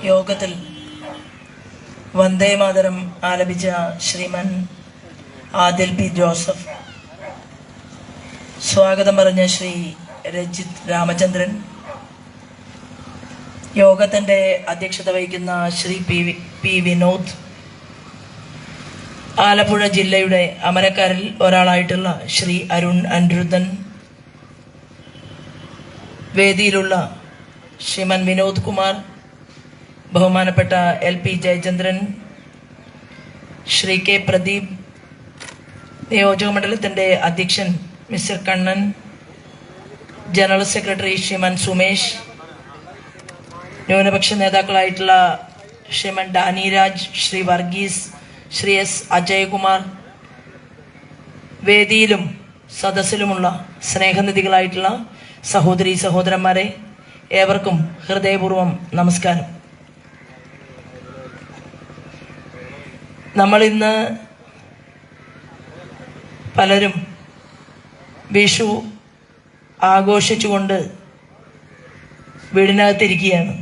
യോഗത്തിൽ വന്ദേ മാതരം ആലപിച്ച Shriman Adil P Joseph, സ്വാഗതം പറഞ്ഞ ശ്രീ രജിത് രാമചന്ദ്രൻ, യോഗത്തിൻ്റെ അധ്യക്ഷത വഹിക്കുന്ന ശ്രീ പി വിനോദ്, ആലപ്പുഴ ജില്ലയുടെ അമരക്കാരിൽ ഒരാളായിട്ടുള്ള ശ്രീ അരുൺ അനിരുദ്ധൻ, വേദിയിലുള്ള ശ്രീമൻ വിനോദ് കുമാർ, ബഹുമാനപ്പെട്ട LP ജയചന്ദ്രൻ, ശ്രീ കെ പ്രദീപ്, നിയോജക മണ്ഡലത്തിൻ്റെ അധ്യക്ഷൻ mister Kannan, general secretary Shriman Sumesh, ന്യൂനപക്ഷ നേതാക്കളായിട്ടുള്ള ശ്രീമൻ ഡാനി രാജ്, ശ്രീ വർഗീസ്, ശ്രീ S അജയകുമാർ, വേദിയിലും സദസ്സിലുമുള്ള സ്നേഹനിധികളായിട്ടുള്ള സഹോദരീ സഹോദരന്മാരെ, ഏവർക്കും ഹൃദയപൂർവ്വം നമസ്കാരം. നമ്മളിന്ന് പലരും വിഷു ആഘോഷിച്ചുകൊണ്ട് വീടിനകത്തിരിക്കുകയാണ്.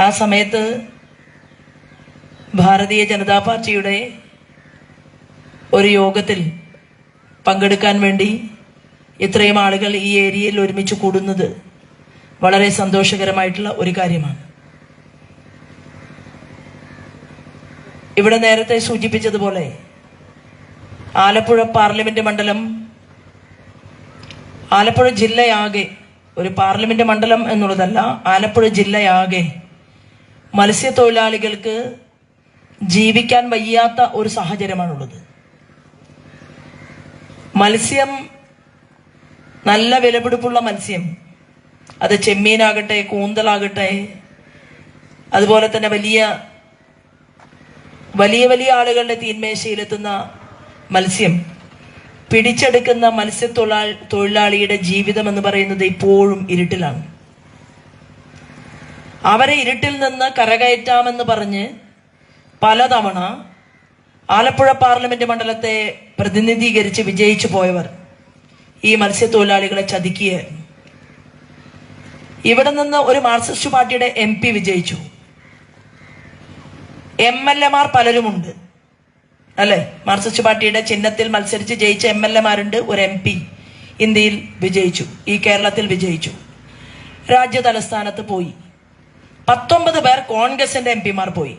ആ സമയത്ത് ഭാരതീയ ജനതാ പാർട്ടിയുടെ ഒരു യോഗത്തിൽ പങ്കെടുക്കാൻ വേണ്ടി ഇത്രയും ആളുകൾ ഈ ഏരിയയിൽ ഒരുമിച്ച് കൂടുന്നത് വളരെ സന്തോഷകരമായിട്ടുള്ള ഒരു കാര്യമാണ്. ഇവിടെ നേരത്തെ സൂചിപ്പിച്ചതുപോലെ ആലപ്പുഴ പാർലമെന്റ് മണ്ഡലം, ആലപ്പുഴ ജില്ലയാകെ, ഒരു പാർലമെന്റ് മണ്ഡലം എന്നുള്ളതല്ല, ആലപ്പുഴ ജില്ലയാകെ മത്സ്യത്തൊഴിലാളികൾക്ക് ജീവിക്കാൻ വയ്യാത്ത ഒരു സാഹചര്യമാണുള്ളത്. മത്സ്യം, നല്ല വിലപിടിപ്പുള്ള മത്സ്യം, അത് ചെമ്മീനാകട്ടെ, കൂന്തലാകട്ടെ, അതുപോലെ തന്നെ വലിയ വലിയ ആളുകളുടെ തീന്മേശയിലെത്തുന്ന മത്സ്യം പിടിച്ചെടുക്കുന്ന മത്സ്യത്തൊഴിലാളിയുടെ ജീവിതം എന്ന് പറയുന്നത് ഇപ്പോഴും ഇരുട്ടിലാണ്. അവരെ ഇരുട്ടിൽ നിന്ന് കരകയറ്റാമെന്ന് പറഞ്ഞ് പലതവണ ആലപ്പുഴ പാർലമെന്റ് മണ്ഡലത്തെ പ്രതിനിധീകരിച്ച് വിജയിച്ചു പോയവർ ഈ മത്സ്യത്തൊഴിലാളികളെ ചതിക്കുകയായിരുന്നു. ഇവിടെ നിന്ന് ഒരു മാർക്സിസ്റ്റ് പാർട്ടിയുടെ MP വിജയിച്ചു. MLA പലരുമുണ്ട്, അല്ലെ? മാർക്സിസ്റ്റ് പാർട്ടിയുടെ ചിഹ്നത്തിൽ മത്സരിച്ച് ജയിച്ച MLA ഒരു MP ഇന്ത്യയിൽ വിജയിച്ചു, ഈ കേരളത്തിൽ വിജയിച്ചു. രാജ്യ തലസ്ഥാനത്ത് പോയി 19 പേർ കോൺഗ്രസിന്റെ MP പോയി.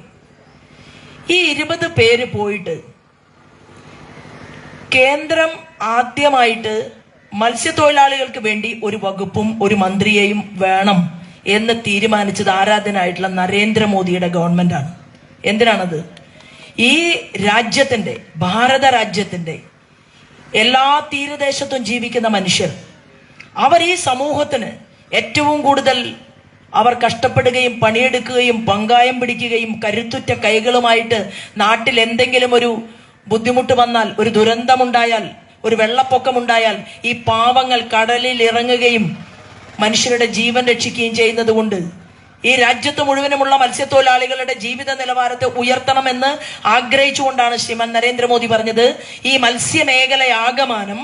ഈ 20 പേര് പോയിട്ട് കേന്ദ്രം ആദ്യമായിട്ട് മത്സ്യത്തൊഴിലാളികൾക്ക് വേണ്ടി ഒരു വകുപ്പും ഒരു മന്ത്രിയെയും വേണം എന്ന് തീരുമാനിച്ചത് ആരാധനായിട്ടുള്ള നരേന്ദ്രമോദിയുടെ ഗവൺമെന്റാണ്. എന്തിനാണത്? ഈ രാജ്യത്തിന്റെ, ഭാരത രാജ്യത്തിന്റെ എല്ലാ തീരദേശത്തും ജീവിക്കുന്ന മനുഷ്യർ, അവർ ഈ സമൂഹത്തിന് ഏറ്റവും കൂടുതൽ അവർ കഷ്ടപ്പെടുകയും പണിയെടുക്കുകയും പങ്കായം പിടിക്കുകയും കരുത്തുറ്റ കൈകളുമായിട്ട് നാട്ടിൽ എന്തെങ്കിലും ഒരു ബുദ്ധിമുട്ട് വന്നാൽ, ഒരു ദുരന്തമുണ്ടായാൽ, ഒരു വെള്ളപ്പൊക്കമുണ്ടായാൽ ഈ പാവങ്ങൾ കടലിൽ ഇറങ്ങുകയും മനുഷ്യരുടെ ജീവൻ രക്ഷിക്കുകയും ചെയ്യുന്നത് കൊണ്ട് ഈ രാജ്യത്ത് മുഴുവനുമുള്ള മത്സ്യത്തൊഴിലാളികളുടെ ജീവിത നിലവാരത്തെ ഉയർത്തണമെന്ന് ആഗ്രഹിച്ചുകൊണ്ടാണ് ശ്രീമാൻ നരേന്ദ്രമോദി പറഞ്ഞത് ഈ മത്സ്യമേഖലയാകമാനം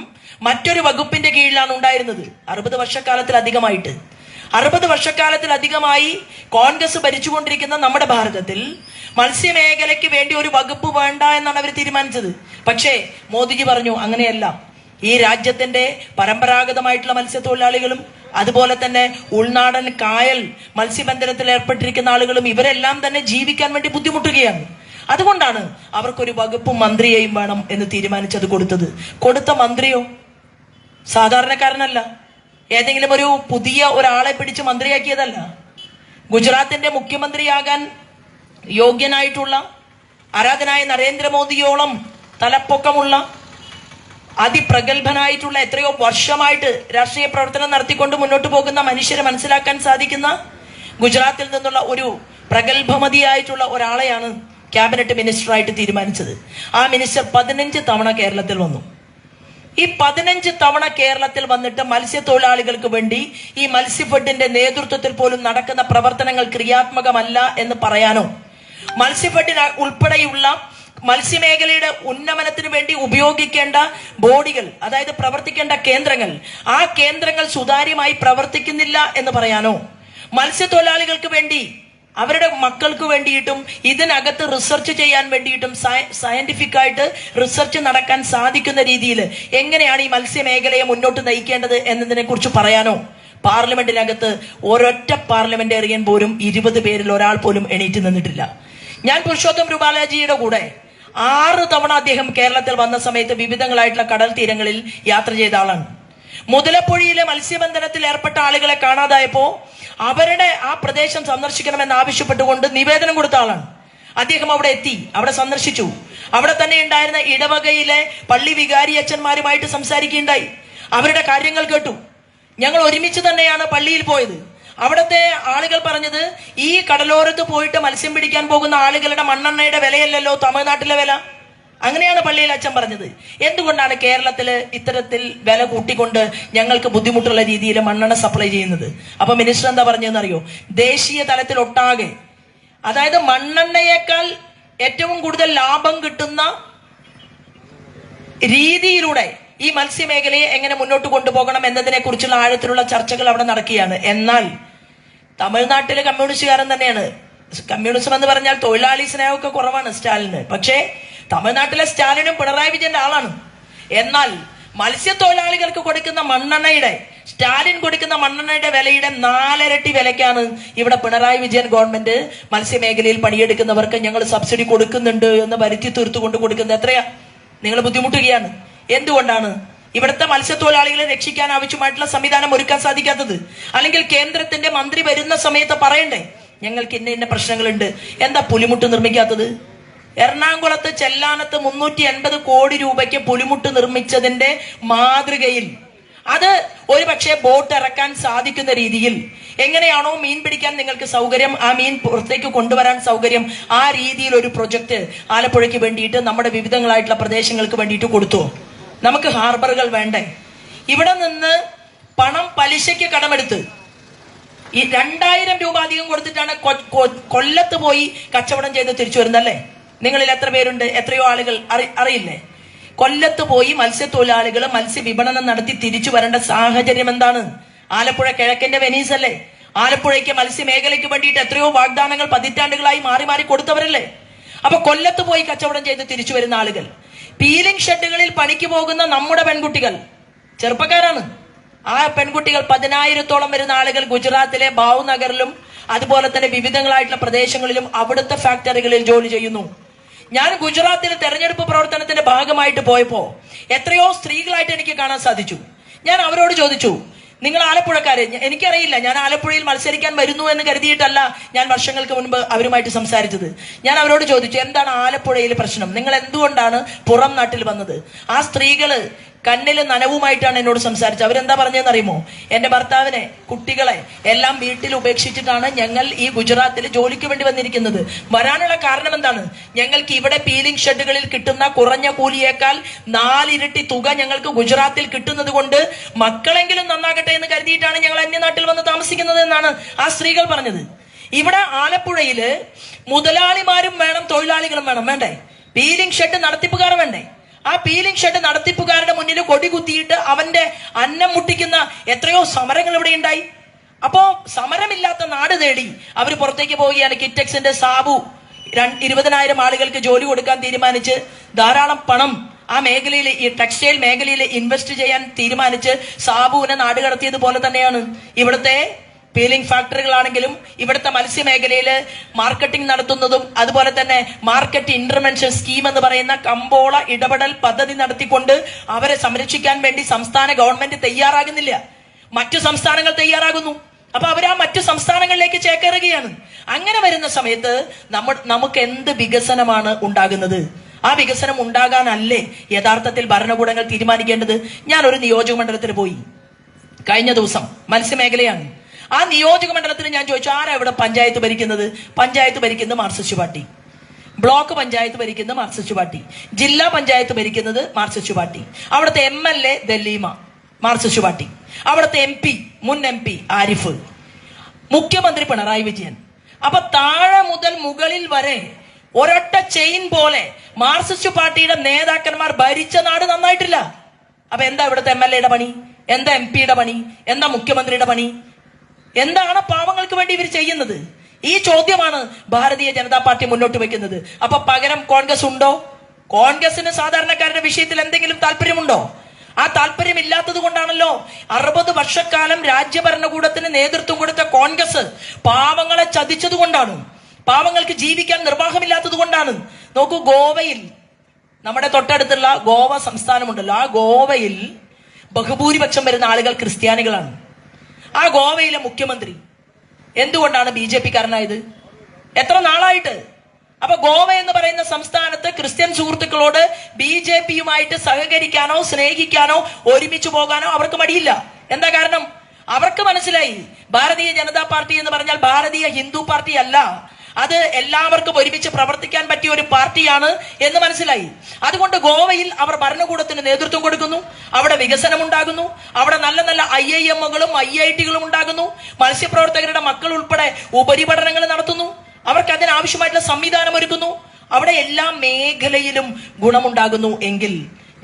മറ്റൊരു വകുപ്പിന്റെ കീഴിലാണ് ഉണ്ടായിരുന്നത്. 60 വർഷക്കാലത്തിലധികമായിട്ട് 60 വർഷക്കാലത്തിലധികമായി കോൺഗ്രസ് ഭരിച്ചുകൊണ്ടിരിക്കുന്ന നമ്മുടെ ഭാരതത്തിൽ മത്സ്യമേഖലയ്ക്ക് വേണ്ടി ഒരു വകുപ്പ് വേണ്ട എന്നാണ് അവർ തീരുമാനിച്ചത്. പക്ഷേ മോദിജി പറഞ്ഞു, അങ്ങനെയല്ല, ഈ രാജ്യത്തിന്റെ പരമ്പരാഗതമായിട്ടുള്ള മത്സ്യത്തൊഴിലാളികളും അതുപോലെ തന്നെ ഉൾനാടൻ കായൽ മത്സ്യബന്ധനത്തിൽ ഏർപ്പെട്ടിരിക്കുന്ന ആളുകളും ഇവരെല്ലാം തന്നെ ജീവിക്കാൻ വേണ്ടി ബുദ്ധിമുട്ടുകയാണ്. അതുകൊണ്ടാണ് അവർക്കൊരു വകുപ്പും മന്ത്രിയെയും വേണം എന്ന് തീരുമാനിച്ചത് കൊടുത്ത മന്ത്രിയോ സാധാരണക്കാരനല്ല, ഏതെങ്കിലും ഒരു പുതിയ ഒരാളെ പിടിച്ച് മന്ത്രിയാക്കിയതല്ല. ഗുജറാത്തിന്റെ മുഖ്യമന്ത്രിയാകാൻ യോഗ്യനായിട്ടുള്ള, ആരാധനായ നരേന്ദ്രമോദിയോളം തലപ്പൊക്കമുള്ള, അതിപ്രഗത്ഭനായിട്ടുള്ള, എത്രയോ വർഷമായിട്ട് രാഷ്ട്രീയ പ്രവർത്തനം നടത്തിക്കൊണ്ട് മുന്നോട്ട് പോകുന്ന മനുഷ്യരെ മനസ്സിലാക്കാൻ സാധിക്കുന്ന ഗുജറാത്തിൽ നിന്നുള്ള ഒരു പ്രഗത്ഭമതിയായിട്ടുള്ള ഒരാളെയാണ് ക്യാബിനറ്റ് മിനിസ്റ്ററായിട്ട് തീരുമാനിച്ചത്. ആ മിനിസ്റ്റർ 15 തവണ കേരളത്തിൽ വന്നു. ഈ 15 തവണ കേരളത്തിൽ വന്നിട്ട് മത്സ്യത്തൊഴിലാളികൾക്ക് വേണ്ടി ഈ മത്സ്യഫെഡിന്റെ നേതൃത്വത്തിൽ പോലും നടക്കുന്ന പ്രവർത്തനങ്ങൾ ക്രിയാത്മകമല്ല എന്ന് പറയാനോ, മത്സ്യഫെഡിന് ഉൾപ്പെടെയുള്ള മത്സ്യമേഖലയുടെ ഉന്നമനത്തിന് വേണ്ടി ഉപയോഗിക്കേണ്ട ബോഡികൾ, അതായത് പ്രവർത്തിക്കേണ്ട കേന്ദ്രങ്ങൾ, ആ കേന്ദ്രങ്ങൾ സുതാര്യമായി പ്രവർത്തിക്കുന്നില്ല എന്ന് പറയാനോ, മത്സ്യത്തൊഴിലാളികൾക്ക് വേണ്ടി അവരുടെ മക്കൾക്ക് വേണ്ടിയിട്ടും ഇതിനകത്ത് റിസർച്ച് ചെയ്യാൻ വേണ്ടിയിട്ടും സയന്റിഫിക് ആയിട്ട് റിസർച്ച് നടക്കാൻ സാധിക്കുന്ന രീതിയിൽ എങ്ങനെയാണ് ഈ മത്സ്യമേഖലയെ മുന്നോട്ട് നയിക്കേണ്ടത് എന്നതിനെ കുറിച്ച് പറയാനോ പാർലമെന്റിനകത്ത് ഒരൊറ്റ പാർലമെന്റേറിയൻ പോലും 20 പേരിൽ ഒരാൾ പോലും എണീറ്റ് നിന്നിട്ടില്ല. ഞാൻ പുരുഷോത്തം രൂപാലാജിയുടെ കൂടെ 6 തവണ അദ്ദേഹം കേരളത്തിൽ വന്ന സമയത്ത് വിവിധങ്ങളായിട്ടുള്ള കടൽ തീരങ്ങളിൽ യാത്ര ചെയ്ത ആളാണ്. മുതലപ്പുഴയിലെ മത്സ്യബന്ധനത്തിൽ ഏർപ്പെട്ട ആളുകളെ കാണാതായപ്പോ അവരുടെ ആ പ്രദേശം സന്ദർശിക്കണമെന്ന് ആവശ്യപ്പെട്ടുകൊണ്ട് നിവേദനം കൊടുത്ത ആളാണ് അദ്ദേഹം. അവിടെ എത്തി, അവിടെ സന്ദർശിച്ചു. അവിടെ തന്നെ ഉണ്ടായിരുന്ന ഇടവകയിലെ പള്ളി വികാരി അച്ഛന്മാരുമായിട്ട് സംസാരിക്കുകയുണ്ടായി. അവരുടെ കാര്യങ്ങൾ കേട്ടു. ഞങ്ങൾ ഒരുമിച്ച് തന്നെയാണ് പള്ളിയിൽ പോയത്. അവിടുത്തെ ആളുകൾ പറഞ്ഞത്, ഈ കടലോരത്ത് പോയിട്ട് മത്സ്യം പിടിക്കാൻ പോകുന്ന ആളുകളുടെ മണ്ണെണ്ണയുടെ വിലയല്ലല്ലോ തമിഴ്നാട്ടിലെ വില. അങ്ങനെയാണ് പള്ളിയിൽ അച്ഛൻ പറഞ്ഞത്. എന്തുകൊണ്ടാണ് കേരളത്തില് ഇത്തരത്തിൽ വില കൂട്ടിക്കൊണ്ട് ഞങ്ങൾക്ക് ബുദ്ധിമുട്ടുള്ള രീതിയിൽ മണ്ണെണ്ണ സപ്ലൈ ചെയ്യുന്നത്? അപ്പൊ മിനിസ്റ്റർ എന്താ പറഞ്ഞതെന്ന് അറിയോ? ദേശീയ തലത്തിൽ ഒട്ടാകെ, അതായത് മണ്ണെണ്ണയേക്കാൾ ഏറ്റവും കൂടുതൽ ലാഭം കിട്ടുന്ന രീതിയിലൂടെ ഈ മത്സ്യമേഖലയെ എങ്ങനെ മുന്നോട്ട് കൊണ്ടുപോകണം എന്നതിനെ കുറിച്ചുള്ള ആഴത്തിലുള്ള ചർച്ചകൾ അവിടെ നടക്കുകയാണ്. എന്നാൽ തമിഴ്നാട്ടിലെ കമ്മ്യൂണിസ്റ്റുകാരൻ തന്നെയാണ്. കമ്മ്യൂണിസം എന്ന് പറഞ്ഞാൽ തൊഴിലാളി സ്നേഹമൊക്കെ കുറവാണ് സ്റ്റാലിന്. പക്ഷേ തമിഴ്നാട്ടിലെ സ്റ്റാലിനും പിണറായി വിജയന്റെ ആളാണ്. എന്നാൽ മത്സ്യത്തൊഴിലാളികൾക്ക് കൊടുക്കുന്ന മണ്ണെണ്ണയുടെ, സ്റ്റാലിൻ കൊടുക്കുന്ന മണ്ണെണ്ണയുടെ വിലയുടെ 4 ഇരട്ടി വിലയ്ക്കാണ് ഇവിടെ പിണറായി വിജയൻ ഗവൺമെന്റ് മത്സ്യമേഖലയിൽ പണിയെടുക്കുന്നവർക്ക് ഞങ്ങൾ സബ്സിഡി കൊടുക്കുന്നുണ്ട് എന്ന് വരുത്തി തീർത്തുകൊണ്ട് കൊടുക്കുന്നത്. എത്രയാ? നിങ്ങൾ ബുദ്ധിമുട്ടുകയാണ്. എന്തുകൊണ്ടാണ് ഇവിടുത്തെ മത്സ്യത്തൊഴിലാളികളെ രക്ഷിക്കാൻ ആവശ്യമായിട്ടുള്ള സംവിധാനം ഒരുക്കാൻ സാധിക്കാത്തത്? അല്ലെങ്കിൽ കേന്ദ്രത്തിന്റെ മന്ത്രി വരുന്ന സമയത്ത് പറയണ്ടേ, ഞങ്ങൾക്ക് ഇന്ന പ്രശ്നങ്ങളുണ്ട്, എന്താ പുലിമുട്ട് നിർമ്മിക്കാത്തത്? എറണാകുളത്ത് ചെല്ലാനത്ത് 380 കോടി രൂപയ്ക്ക് പുലിമുട്ട് നിർമ്മിച്ചതിന്റെ മാതൃകയിൽ അത് ഒരു പക്ഷേ ബോട്ട് ഇറക്കാൻ സാധിക്കുന്ന രീതിയിൽ എങ്ങനെയാണോ മീൻ പിടിക്കാൻ നിങ്ങൾക്ക് സൗകര്യം, ആ മീൻ പുറത്തേക്ക് കൊണ്ടുവരാൻ സൗകര്യം, ആ രീതിയിൽ ഒരു പ്രൊജക്ട് ആലപ്പുഴയ്ക്ക് വേണ്ടിയിട്ട് നമ്മുടെ വിവിധങ്ങളായിട്ടുള്ള പ്രദേശങ്ങൾക്ക് വേണ്ടിയിട്ട് കൊടുത്തു. നമുക്ക് ഹാർബറുകൾ വേണ്ടേ? ഇവിടെ നിന്ന് പണം പലിശയ്ക്ക് കടമെടുത്ത് ഈ 2000 രൂപ അധികം കൊടുത്തിട്ടാണ് കൊല്ലത്ത് പോയി കച്ചവടം ചെയ്ത് തിരിച്ചു വരുന്നല്ലേ? നിങ്ങളിൽ എത്ര പേരുണ്ട്? എത്രയോ ആളുകൾ അറിയില്ലേ? കൊല്ലത്ത് പോയി മത്സ്യത്തൊഴിലാളികൾ മത്സ്യ വിപണനം നടത്തി തിരിച്ചു വരേണ്ട സാഹചര്യം എന്താണ്? ആലപ്പുഴ കിഴക്കിന്റെ വെനീസ് അല്ലേ? ആലപ്പുഴയ്ക്ക് മത്സ്യമേഖലയ്ക്ക് വേണ്ടിയിട്ട് എത്രയോ വാഗ്ദാനങ്ങൾ പതിറ്റാണ്ടുകളായി മാറി മാറി കൊടുത്തവരല്ലേ? അപ്പൊ കൊല്ലത്ത് പോയി കച്ചവടം ചെയ്ത് തിരിച്ചു വരുന്ന ആളുകൾ, പീലിംഗ് ഷെഡുകളിൽ പണിക്ക് പോകുന്ന നമ്മുടെ പെൺകുട്ടികൾ, ചെറുപ്പക്കാരാണ്. ആ പെൺകുട്ടികൾ 10,000-ഓളം വരുന്ന ആളുകൾ ഗുജറാത്തിലെ ഭാവ്നഗറിലും അതുപോലെ തന്നെ വിവിധങ്ങളായിട്ടുള്ള പ്രദേശങ്ങളിലും അവിടുത്തെ ഫാക്ടറികളിൽ ജോലി ചെയ്യുന്നു. ഞാൻ ഗുജറാത്തിൽ തെരഞ്ഞെടുപ്പ് പ്രവർത്തനത്തിന്റെ ഭാഗമായിട്ട് പോയപ്പോ എത്രയോ സ്ത്രീകളായിട്ട് എനിക്ക് കാണാൻ സാധിച്ചു. ഞാൻ അവരോട് ചോദിച്ചു, നിങ്ങൾ ആലപ്പുഴക്കാരെ, എനിക്കറിയില്ല, ഞാൻ ആലപ്പുഴയിൽ മത്സരിക്കാൻ വരുന്നു എന്ന് കരുതിയിട്ടല്ല ഞാൻ വർഷങ്ങൾക്ക് മുൻപ് അവരുമായിട്ട് സംസാരിച്ചത്. ഞാൻ അവരോട് ചോദിച്ചു, എന്താണ് ആലപ്പുഴയിൽ പ്രശ്നം? നിങ്ങൾ എന്തുകൊണ്ടാണ് പുറം നാട്ടിൽ വന്നത്? ആ സ്ത്രീകള് കണ്ണില് നനവുമായിട്ടാണ് എന്നോട് സംസാരിച്ചത്. അവരെന്താ പറഞ്ഞതെന്ന് അറിയുമോ? എന്റെ ഭർത്താവിനെ, കുട്ടികളെ എല്ലാം വീട്ടിൽ ഉപേക്ഷിച്ചിട്ടാണ് ഞങ്ങൾ ഈ ഗുജറാത്തിൽ ജോലിക്ക് വേണ്ടി വന്നിരിക്കുന്നത്. വരാനുള്ള കാരണം എന്താണ്? ഞങ്ങൾക്ക് ഇവിടെ പീലിംഗ് ഷെഡുകളിൽ കിട്ടുന്ന കുറഞ്ഞ കൂലിയേക്കാൾ 4 ഇരട്ടി തുക ഞങ്ങൾക്ക് ഗുജറാത്തിൽ കിട്ടുന്നത് കൊണ്ട് മക്കളെങ്കിലും നന്നാകട്ടെ എന്ന് കരുതിയിട്ടാണ് ഞങ്ങൾ അന്യനാട്ടിൽ വന്ന് താമസിക്കുന്നത് എന്നാണ് ആ സ്ത്രീകൾ പറഞ്ഞത്. ഇവിടെ ആലപ്പുഴയില് മുതലാളിമാരും വേണം, തൊഴിലാളികളും വേണം. വേണ്ടേ? പീലിംഗ് ഷെഡ് നടത്തിപ്പുകാർ വേണ്ടേ? ആ പീലിംഗ് ഷെഡ് നടത്തിപ്പുകാരുടെ മുന്നിൽ കൊടി കുത്തിയിട്ട് അവന്റെ അന്നം മുട്ടിക്കുന്ന എത്രയോ സമരങ്ങൾ ഇവിടെ ഉണ്ടായി. അപ്പോ സമരമില്ലാത്ത നാട് തേടി അവർ പുറത്തേക്ക് പോവുകയാണ്. കിറ്റക്സിന്റെ സാബു 20,000 ആളുകൾക്ക് ജോലി കൊടുക്കാൻ തീരുമാനിച്ച് ധാരാളം പണം ആ മേഖലയിൽ, ഈ ടെക്സ്റ്റൈൽ മേഖലയിൽ ഇൻവെസ്റ്റ് ചെയ്യാൻ തീരുമാനിച്ച് സാബുവിനെ നാട് കടത്തിയതുപോലെ തന്നെയാണ് ഇവിടുത്തെ പീലിംഗ് ഫാക്ടറികളാണെങ്കിലും ഇവിടുത്തെ മത്സ്യമേഖലയിൽ മാർക്കറ്റിംഗ് നടത്തുന്നതും അതുപോലെ തന്നെ മാർക്കറ്റ് ഇന്റർവെൻഷൻ സ്കീം എന്ന് പറയുന്ന കമ്പോള ഇടപെടൽ പദ്ധതി നടത്തിക്കൊണ്ട് അവരെ സംരക്ഷിക്കാൻ വേണ്ടി സംസ്ഥാന ഗവൺമെന്റ് തയ്യാറാകുന്നില്ല, മറ്റു സംസ്ഥാനങ്ങൾ തയ്യാറാകുന്നു. അപ്പൊ അവർ ആ മറ്റു സംസ്ഥാനങ്ങളിലേക്ക് ചേക്കേറുകയാണ്. അങ്ങനെ വരുന്ന സമയത്ത് നമുക്ക് എന്ത് വികസനമാണ് ഉണ്ടാകുന്നത്? ആ വികസനം ഉണ്ടാകാനല്ലേ യഥാർത്ഥത്തിൽ ഭരണകൂടങ്ങൾ തീരുമാനിക്കേണ്ടത്? ഞാൻ ഒരു നിയോജക മണ്ഡലത്തിൽ പോയി കഴിഞ്ഞ ദിവസം, മത്സ്യമേഖലയാണ്. ആ നിയോജക മണ്ഡലത്തിൽ ഞാൻ ചോദിച്ചു, ആരാ ഇവിടെ പഞ്ചായത്ത് ഭരിക്കുന്നത്? പഞ്ചായത്ത് ഭരിക്കുന്നത് മാർക്സിസ്റ്റ് പാർട്ടി, ബ്ലോക്ക് പഞ്ചായത്ത് ഭരിക്കുന്നത് മാർക്സിസ്റ്റ് പാർട്ടി, ജില്ലാ പഞ്ചായത്ത് ഭരിക്കുന്നത് മാർക്സിസ്റ്റ് പാർട്ടി, അവിടുത്തെ MLA ദലീമ മാർക്സിസ്റ്റ് പാർട്ടി, അവിടുത്തെ മുൻ MP ആരിഫ്, മുഖ്യമന്ത്രി പിണറായി വിജയൻ. അപ്പൊ താഴെ മുതൽ മുകളിൽ വരെ ഒരൊറ്റ ചെയിൻ പോലെ മാർക്സിസ്റ്റ് പാർട്ടിയുടെ നേതാക്കന്മാർ ഭരിച്ച നാട് നന്നായിട്ടില്ല. അപ്പൊ എന്താ ഇവിടുത്തെ MLA-യുടെ പണി? എന്താ MP-യുടെ പണി? എന്താ മുഖ്യമന്ത്രിയുടെ പണി? എന്താണ് പാവങ്ങൾക്ക് വേണ്ടി ഇവർ ചെയ്യുന്നത്? ഈ ചോദ്യമാണ് ഭാരതീയ ജനതാ പാർട്ടി മുന്നോട്ട് വെക്കുന്നത്. അപ്പൊ പകരം കോൺഗ്രസ് ഉണ്ടോ? കോൺഗ്രസിന് സാധാരണക്കാരുടെ വിഷയത്തിൽ എന്തെങ്കിലും താല്പര്യമുണ്ടോ? ആ താല്പര്യം ഇല്ലാത്തത് കൊണ്ടാണല്ലോ 60 വർഷക്കാലം രാജ്യഭരണകൂടത്തിന് നേതൃത്വം കൊടുത്ത കോൺഗ്രസ് പാവങ്ങളെ ചതിച്ചത് കൊണ്ടാണ്, പാവങ്ങൾക്ക് ജീവിക്കാൻ നിർവാഹമില്ലാത്തത് കൊണ്ടാണ്. നോക്കൂ, ഗോവയിൽ, നമ്മുടെ തൊട്ടടുത്തുള്ള ഗോവ സംസ്ഥാനമുണ്ടല്ലോ, ആ ഗോവയിൽ ബഹുഭൂരിപക്ഷം വരുന്ന ആളുകൾ ക്രിസ്ത്യാനികളാണ്. ആ ഗോവയിലെ മുഖ്യമന്ത്രി എന്തുകൊണ്ടാണ് BJP കാരനായത്? എത്ര നാളായിട്ട്? അപ്പൊ ഗോവ എന്ന് പറയുന്ന സംസ്ഥാനത്ത് ക്രിസ്ത്യൻ സുഹൃത്തുക്കളോട് BJPയുമായിട്ട് സഹകരിക്കാനോ സ്നേഹിക്കാനോ ഒരുമിച്ച് പോകാനോ അവർക്ക് മടിയില്ല. എന്താ കാരണം? അവർക്ക് മനസ്സിലായി ഭാരതീയ ജനതാ പാർട്ടി എന്ന് പറഞ്ഞാൽ ഭാരതീയ ഹിന്ദു പാർട്ടി അല്ല, അത് എല്ലാവർക്കും ഒരുമിച്ച് പ്രവർത്തിക്കാൻ പറ്റിയ ഒരു പാർട്ടിയാണ് എന്ന് മനസ്സിലായി. അതുകൊണ്ട് ഗോവയിൽ അവർ ഭരണകൂടത്തിന് നേതൃത്വം കൊടുക്കുന്നു, അവിടെ വികസനം ഉണ്ടാകുന്നു, അവിടെ നല്ല നല്ല IIMകളും IITകളും ഉണ്ടാകുന്നു, മത്സ്യപ്രവർത്തകരുടെ മക്കൾ ഉൾപ്പെടെ ഉപരിപഠനങ്ങൾ നടത്തുന്നു, അവർക്ക് അതിനാവശ്യമായിട്ടുള്ള സംവിധാനം ഒരുക്കുന്നു, അവിടെ എല്ലാ മേഖലയിലും ഗുണമുണ്ടാകുന്നു. എങ്കിൽ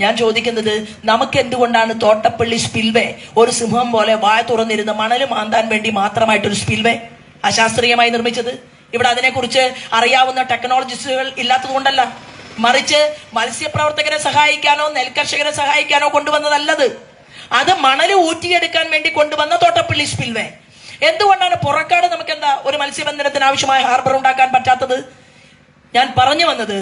ഞാൻ ചോദിക്കുന്നത്, നമുക്ക് എന്തുകൊണ്ടാണ് തോട്ടപ്പള്ളി സ്പിൽവേ ഒരു സിംഹം പോലെ വായ തുറന്നിരുന്ന് മണൽ മാന്താൻ വേണ്ടി മാത്രമായിട്ടൊരു സ്പിൽവേ അശാസ്ത്രീയമായി നിർമ്മിച്ചത്? ഇവിടെ അതിനെക്കുറിച്ച് അറിയാവുന്ന ടെക്നോളജിസ്റ്റുകൾ ഇല്ലാത്തത് കൊണ്ടല്ല, മറിച്ച് മത്സ്യപ്രവർത്തകരെ സഹായിക്കാനോ നെൽകർഷകരെ സഹായിക്കാനോ കൊണ്ടുവന്നതല്ലത്. അത് മണൽ ഊറ്റിയെടുക്കാൻ വേണ്ടി കൊണ്ടുവന്ന തോട്ടപ്പള്ളി സ്പിൽവേ. എന്തുകൊണ്ടാണ് പുറക്കാട് നമുക്ക് എന്താ ഒരു മത്സ്യബന്ധനത്തിന് ആവശ്യമായ ഹാർബർ ഉണ്ടാക്കാൻ പറ്റാത്തത്? ഞാൻ പറഞ്ഞു വന്നത്,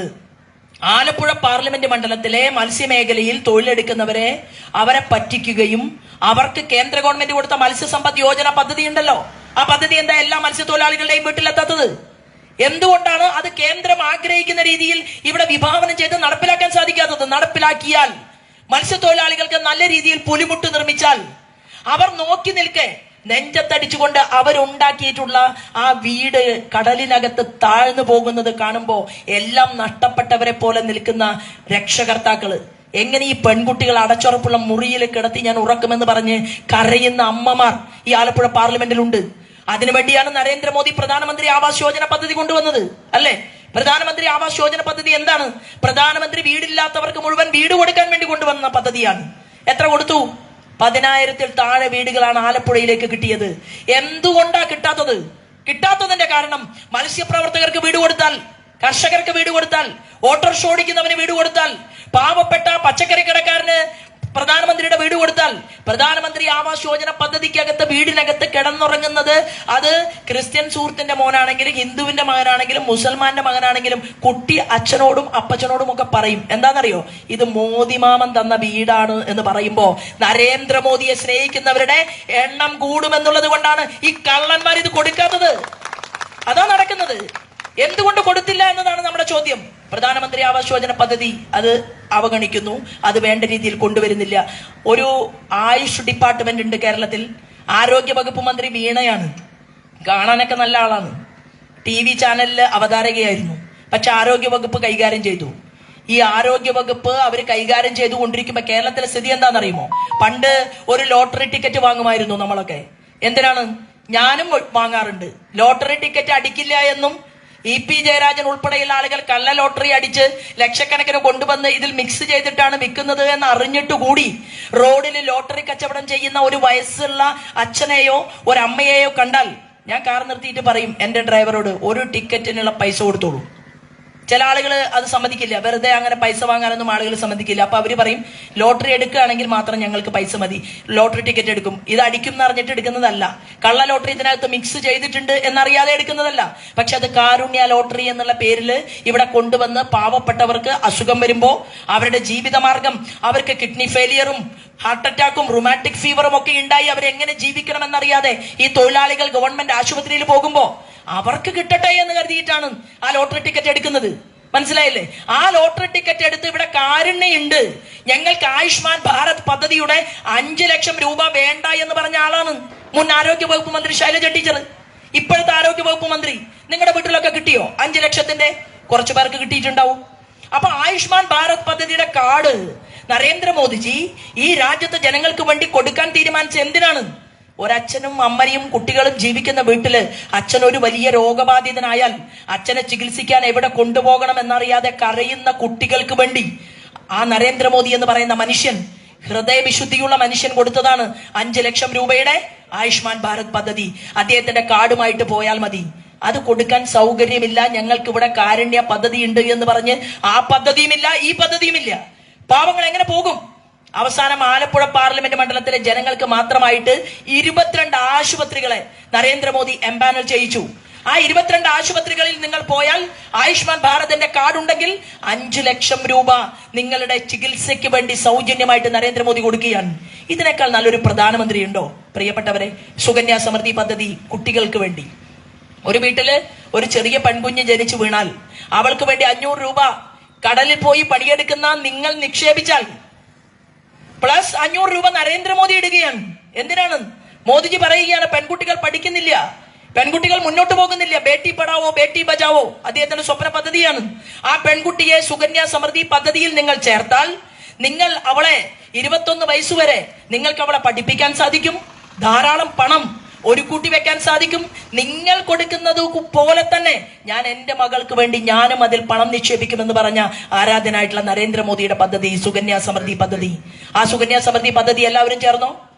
ആലപ്പുഴ പാർലമെന്റ് മണ്ഡലത്തിലെ മത്സ്യമേഖലയിൽ തൊഴിലെടുക്കുന്നവരെ അവരെ പറ്റിക്കുകയും അവർക്ക് കേന്ദ്ര ഗവൺമെന്റ് കൊടുത്ത മത്സ്യസമ്പദ് യോജന പദ്ധതി ഉണ്ടല്ലോ, ആ പദ്ധതി എന്താ എല്ലാ മത്സ്യത്തൊഴിലാളികളുടെയും വീട്ടിലെത്താത്തത്? എന്തുകൊണ്ടാണ് അത് കേന്ദ്രം ആഗ്രഹിക്കുന്ന രീതിയിൽ ഇവിടെ വിഭാവനം ചെയ്ത് നടപ്പിലാക്കാൻ സാധിക്കാത്തത്? നടപ്പിലാക്കിയാൽ മത്സ്യത്തൊഴിലാളികൾക്ക് നല്ല രീതിയിൽ പുലിമുട്ട് നിർമ്മിച്ചാൽ അവർ നോക്കി നിൽക്കെ നെഞ്ചത്തടിച്ചുകൊണ്ട് അവരുണ്ടാക്കിയിട്ടുള്ള ആ വീട് കടലിനകത്ത് താഴ്ന്നു പോകുന്നത് കാണുമ്പോ എല്ലാം നഷ്ടപ്പെട്ടവരെ പോലെ നിൽക്കുന്ന രക്ഷകർത്താക്കള്, എങ്ങനെ ഈ പെൺകുട്ടികൾ അടച്ചുറപ്പുള്ള മുറിയിൽ കിടത്തി ഞാൻ ഉറക്കുമെന്ന് പറഞ്ഞ് കരയുന്ന അമ്മമാർ ഈ ആലപ്പുഴ പാർലമെന്റിലുണ്ട്. അതിനുവേണ്ടിയാണ് നരേന്ദ്രമോദി പ്രധാനമന്ത്രി ആവാസ് യോജന പദ്ധതി കൊണ്ടുവന്നത്, അല്ലെ? പ്രധാനമന്ത്രി ആവാസ് യോജന പദ്ധതി എന്താണ്? പ്രധാനമന്ത്രി വീടില്ലാത്തവർക്ക് മുഴുവൻ വീട് കൊടുക്കാൻ വേണ്ടി കൊണ്ടുവന്ന പദ്ധതിയാണ്. എത്ര കൊടുത്തു? 10,000-ൽ താഴെ വീടുകളാണ് ആലപ്പുഴയിലേക്ക് കിട്ടിയത്. എന്തുകൊണ്ടാ കിട്ടാത്തത്? കിട്ടാത്തതിന്റെ കാരണം, മത്സ്യപ്രവർത്തകർക്ക് വീട് കൊടുത്താൽ, കർഷകർക്ക് വീട് കൊടുത്താൽ, ഓട്ടോറിക്ഷ ഓടിക്കുന്നവന് വീട് കൊടുത്താൽ, പാവപ്പെട്ട പച്ചക്കറി കടക്കാരന് പ്രധാനമന്ത്രിയുടെ വീട് കൊടുത്താൽ, പ്രധാനമന്ത്രി ആവാസ് യോജന പദ്ധതിക്കകത്ത് വീടിനകത്ത് കിടന്നുറങ്ങുന്നത് അത് ക്രിസ്ത്യൻ സുഹൃത്തിന്റെ മോനാണെങ്കിലും ഹിന്ദുവിന്റെ മകനാണെങ്കിലും മുസൽമാന്റെ മകനാണെങ്കിലും കുട്ടി അച്ഛനോടും അപ്പച്ചനോടും ഒക്കെ പറയും, എന്താണെന്നറിയോ? ഇത് മോദിമാമൻ തന്ന വീടാണ് എന്ന് പറയുമ്പോ നരേന്ദ്രമോദിയെ സ്നേഹിക്കുന്നവരുടെ എണ്ണം കൂടുമെന്നുള്ളത് കൊണ്ടാണ് ഈ കള്ളന്മാർ ഇത് കൊടുക്കാത്തത്. അതാ നടക്കുന്നത്. എന്തുകൊണ്ട് കൊടുത്തില്ല എന്നതാണ് നമ്മുടെ ചോദ്യം. പ്രധാനമന്ത്രി ആവാസ് യോജന പദ്ധതി അത് അവഗണിക്കുന്നു, അത് വേണ്ട രീതിയിൽ കൊണ്ടുവരുന്നില്ല. ഒരു ആയുഷ് ഡിപ്പാർട്ട്മെന്റ് ഉണ്ട് കേരളത്തിൽ. ആരോഗ്യ വകുപ്പ് മന്ത്രി വീണയാണ്, കാണാനൊക്കെ നല്ല ആളാണ്, TV ചാനലില് അവതാരകയായിരുന്നു, പക്ഷെ ആരോഗ്യ വകുപ്പ് കൈകാര്യം ചെയ്തു. ഈ ആരോഗ്യ വകുപ്പ് അവർ കൈകാര്യം ചെയ്തുകൊണ്ടിരിക്കുമ്പോ കേരളത്തിലെ സ്ഥിതി എന്താണെന്നറിയുമോ? പണ്ട് ഒരു ലോട്ടറി ടിക്കറ്റ് വാങ്ങുമായിരുന്നു നമ്മളൊക്കെ. എന്തിനാണ്? ഞാനും വാങ്ങാറുണ്ട്. ലോട്ടറി ടിക്കറ്റ് അടിക്കില്ല എന്നും EP ജയരാജൻ ഉൾപ്പെടെയുള്ള ആളുകൾ കള്ള ലോട്ടറി അടിച്ച് ലക്ഷക്കണക്കിന് കൊണ്ടുവന്ന് ഇതിൽ മിക്സ് ചെയ്തിട്ടാണ് വിൽക്കുന്നത് എന്ന് അറിഞ്ഞിട്ട് കൂടി റോഡിൽ ലോട്ടറി കച്ചവടം ചെയ്യുന്ന ഒരു വയസ്സുള്ള അച്ഛനെയോ ഒരമ്മയെയോ കണ്ടാൽ ഞാൻ കാർ നിർത്തിയിട്ട് പറയും എന്റെ ഡ്രൈവറോട്, ഒരു ടിക്കറ്റിനുള്ള പൈസ കൊടുത്തോളൂ. ചില ആളുകൾ അത് സമ്മതിക്കില്ല, വെറുതെ അങ്ങനെ പൈസ വാങ്ങാനൊന്നും ആളുകൾ സമ്മതിക്കില്ല. അപ്പൊ അവര് പറയും ലോട്ടറി എടുക്കുകയാണെങ്കിൽ മാത്രം ഞങ്ങൾക്ക് പൈസ മതി, ലോട്ടറി ടിക്കറ്റ് എടുക്കും. ഇത് അടിക്കും എന്ന് അറിഞ്ഞിട്ട് എടുക്കുന്നതല്ല, കള്ള ലോട്ടറി ഇതിനകത്ത് മിക്സ് ചെയ്തിട്ടുണ്ട് എന്നറിയാതെ എടുക്കുന്നതല്ല. പക്ഷെ അത് കാരുണ്യ ലോട്ടറി എന്നുള്ള പേരിൽ ഇവിടെ കൊണ്ടുവന്ന് പാവപ്പെട്ടവർക്ക് അസുഖം വരുമ്പോ അവരുടെ ജീവിതമാർഗം, അവർക്ക് കിഡ്നി ഫെയിലിയറും ഹാർട്ട് അറ്റാക്കും റുമാറ്റിക് ഫീവറും ഒക്കെ ഉണ്ടായി അവരെങ്ങനെ ജീവിക്കണമെന്നറിയാതെ ഈ തൊഴിലാളികൾ ഗവൺമെന്റ് ആശുപത്രിയിൽ പോകുമ്പോ അവർക്ക് കിട്ടട്ടെ എന്ന് കരുതിയിട്ടാണ് ആ ലോട്ടറി ടിക്കറ്റ് എടുക്കുന്നത്. മനസ്സിലായില്ലേ? ആ ലോട്ടറി ടിക്കറ്റ് എടുത്ത് ഇവിടെ കാരുണ്യുണ്ട്, ഞങ്ങൾക്ക് ആയുഷ്മാൻ ഭാരത് പദ്ധതിയുടെ 5 ലക്ഷം രൂപ വേണ്ട എന്ന് പറഞ്ഞ ആളാണ് മുൻ ആരോഗ്യ വകുപ്പ് മന്ത്രി ശൈലജ ടീച്ചർ. ഇപ്പോഴത്തെ ആരോഗ്യ വകുപ്പ് മന്ത്രി. നിങ്ങളുടെ വീട്ടിലൊക്കെ കിട്ടിയോ 5 ലക്ഷത്തിന്റെ? കുറച്ചു പേർക്ക് കിട്ടിയിട്ടുണ്ടാവും. അപ്പൊ ആയുഷ്മാൻ ഭാരത് പദ്ധതിയുടെ കാർഡ് നരേന്ദ്രമോദിജി ഈ രാജ്യത്തെ ജനങ്ങൾക്ക് വേണ്ടി കൊടുക്കാൻ തീരുമാനിച്ച എന്തിനാണ്? ഒരച്ഛനും അമ്മയും കുട്ടികളും ജീവിക്കുന്ന വീട്ടില് അച്ഛനൊരു വലിയ രോഗബാധിതനായാൽ അച്ഛനെ ചികിത്സിക്കാൻ എവിടെ കൊണ്ടുപോകണം എന്നറിയാതെ കരയുന്ന കുട്ടികൾക്ക് വേണ്ടി ആ നരേന്ദ്രമോദി എന്ന് പറയുന്ന മനുഷ്യൻ, ഹൃദയവിശുദ്ധിയുള്ള മനുഷ്യൻ കൊടുത്തതാണ് 5 ലക്ഷം രൂപയുടെ ആയുഷ്മാൻ ഭാരത് പദ്ധതി. അദ്ദേഹത്തിന്റെ കാർഡുമായിട്ട് പോയാൽ മതി. അത് കൊടുക്കാൻ സൗകര്യമില്ല, ഞങ്ങൾക്ക് ഇവിടെ കാരുണ്യ പദ്ധതി ഉണ്ട് എന്ന് പറഞ്ഞ് ആ പദ്ധതിയുമില്ല, ഈ പദ്ധതിയുമില്ല. പാവങ്ങൾ എങ്ങനെ പോകും? അവസാനം ആലപ്പുഴ പാർലമെന്റ് മണ്ഡലത്തിലെ ജനങ്ങൾക്ക് മാത്രമായിട്ട് 22 ആശുപത്രികളെ നരേന്ദ്രമോദി എംപാനൽ ചെയ്യിച്ചു. ആ 22 ആശുപത്രികളിൽ നിങ്ങൾ പോയാൽ ആയുഷ്മാൻ ഭാരതിന്റെ കാർഡ് ഉണ്ടെങ്കിൽ 5 ലക്ഷം രൂപ നിങ്ങളുടെ ചികിത്സയ്ക്ക് വേണ്ടി സൗജന്യമായിട്ട് നരേന്ദ്രമോദി കൊടുക്കുകയാണ്. ഇതിനേക്കാൾ നല്ലൊരു പ്രധാനമന്ത്രി ഉണ്ടോ പ്രിയപ്പെട്ടവരെ? സുകന്യ സമൃദ്ധി പദ്ധതി കുട്ടികൾക്ക് വേണ്ടി. ഒരു വീട്ടില് ഒരു ചെറിയ പെൺകുഞ്ഞ് ജനിച്ചു വീണാൽ അവൾക്ക് വേണ്ടി 500 രൂപ കടലിൽ പോയി പണിയെടുക്കുന്ന നിങ്ങൾ നിക്ഷേപിച്ചാൽ പ്ലസ് 500 രൂപ നരേന്ദ്രമോദി ഇടുകയാണ്. എന്തിനാണ്? മോദിജി പറയുകയാണ്, പെൺകുട്ടികൾ പഠിക്കുന്നില്ല, പെൺകുട്ടികൾ മുന്നോട്ട് പോകുന്നില്ല. ബേട്ടി പഠാവോ ബേട്ടി ബചാവോ അദ്ദേഹത്തിന്റെ സ്വപ്ന പദ്ധതിയാണ്. ആ പെൺകുട്ടിയെ സുകന്യ സമൃദ്ധി പദ്ധതിയിൽ നിങ്ങൾ ചേർത്താൽ നിങ്ങൾ അവളെ 21 വയസ്സുവരെ നിങ്ങൾക്ക് അവളെ പഠിപ്പിക്കാൻ സാധിക്കും. ധാരാളം പണം ഒരു കൂട്ടി വെക്കാൻ സാധിക്കും. നിങ്ങൾ കൊടുക്കുന്നത് പോലെ തന്നെ ഞാൻ എന്റെ മകൾക്ക് വേണ്ടി ഞാനും അതിൽ പണം നിക്ഷേപിക്കുമെന്ന് പറഞ്ഞ ആരാധനായിട്ടുള്ള നരേന്ദ്രമോദിയുടെ പദ്ധതി സുകന്യ സമൃദ്ധി പദ്ധതി. ആ സുകന്യ സമൃദ്ധി പദ്ധതി എല്ലാവരും ചേർന്നോ?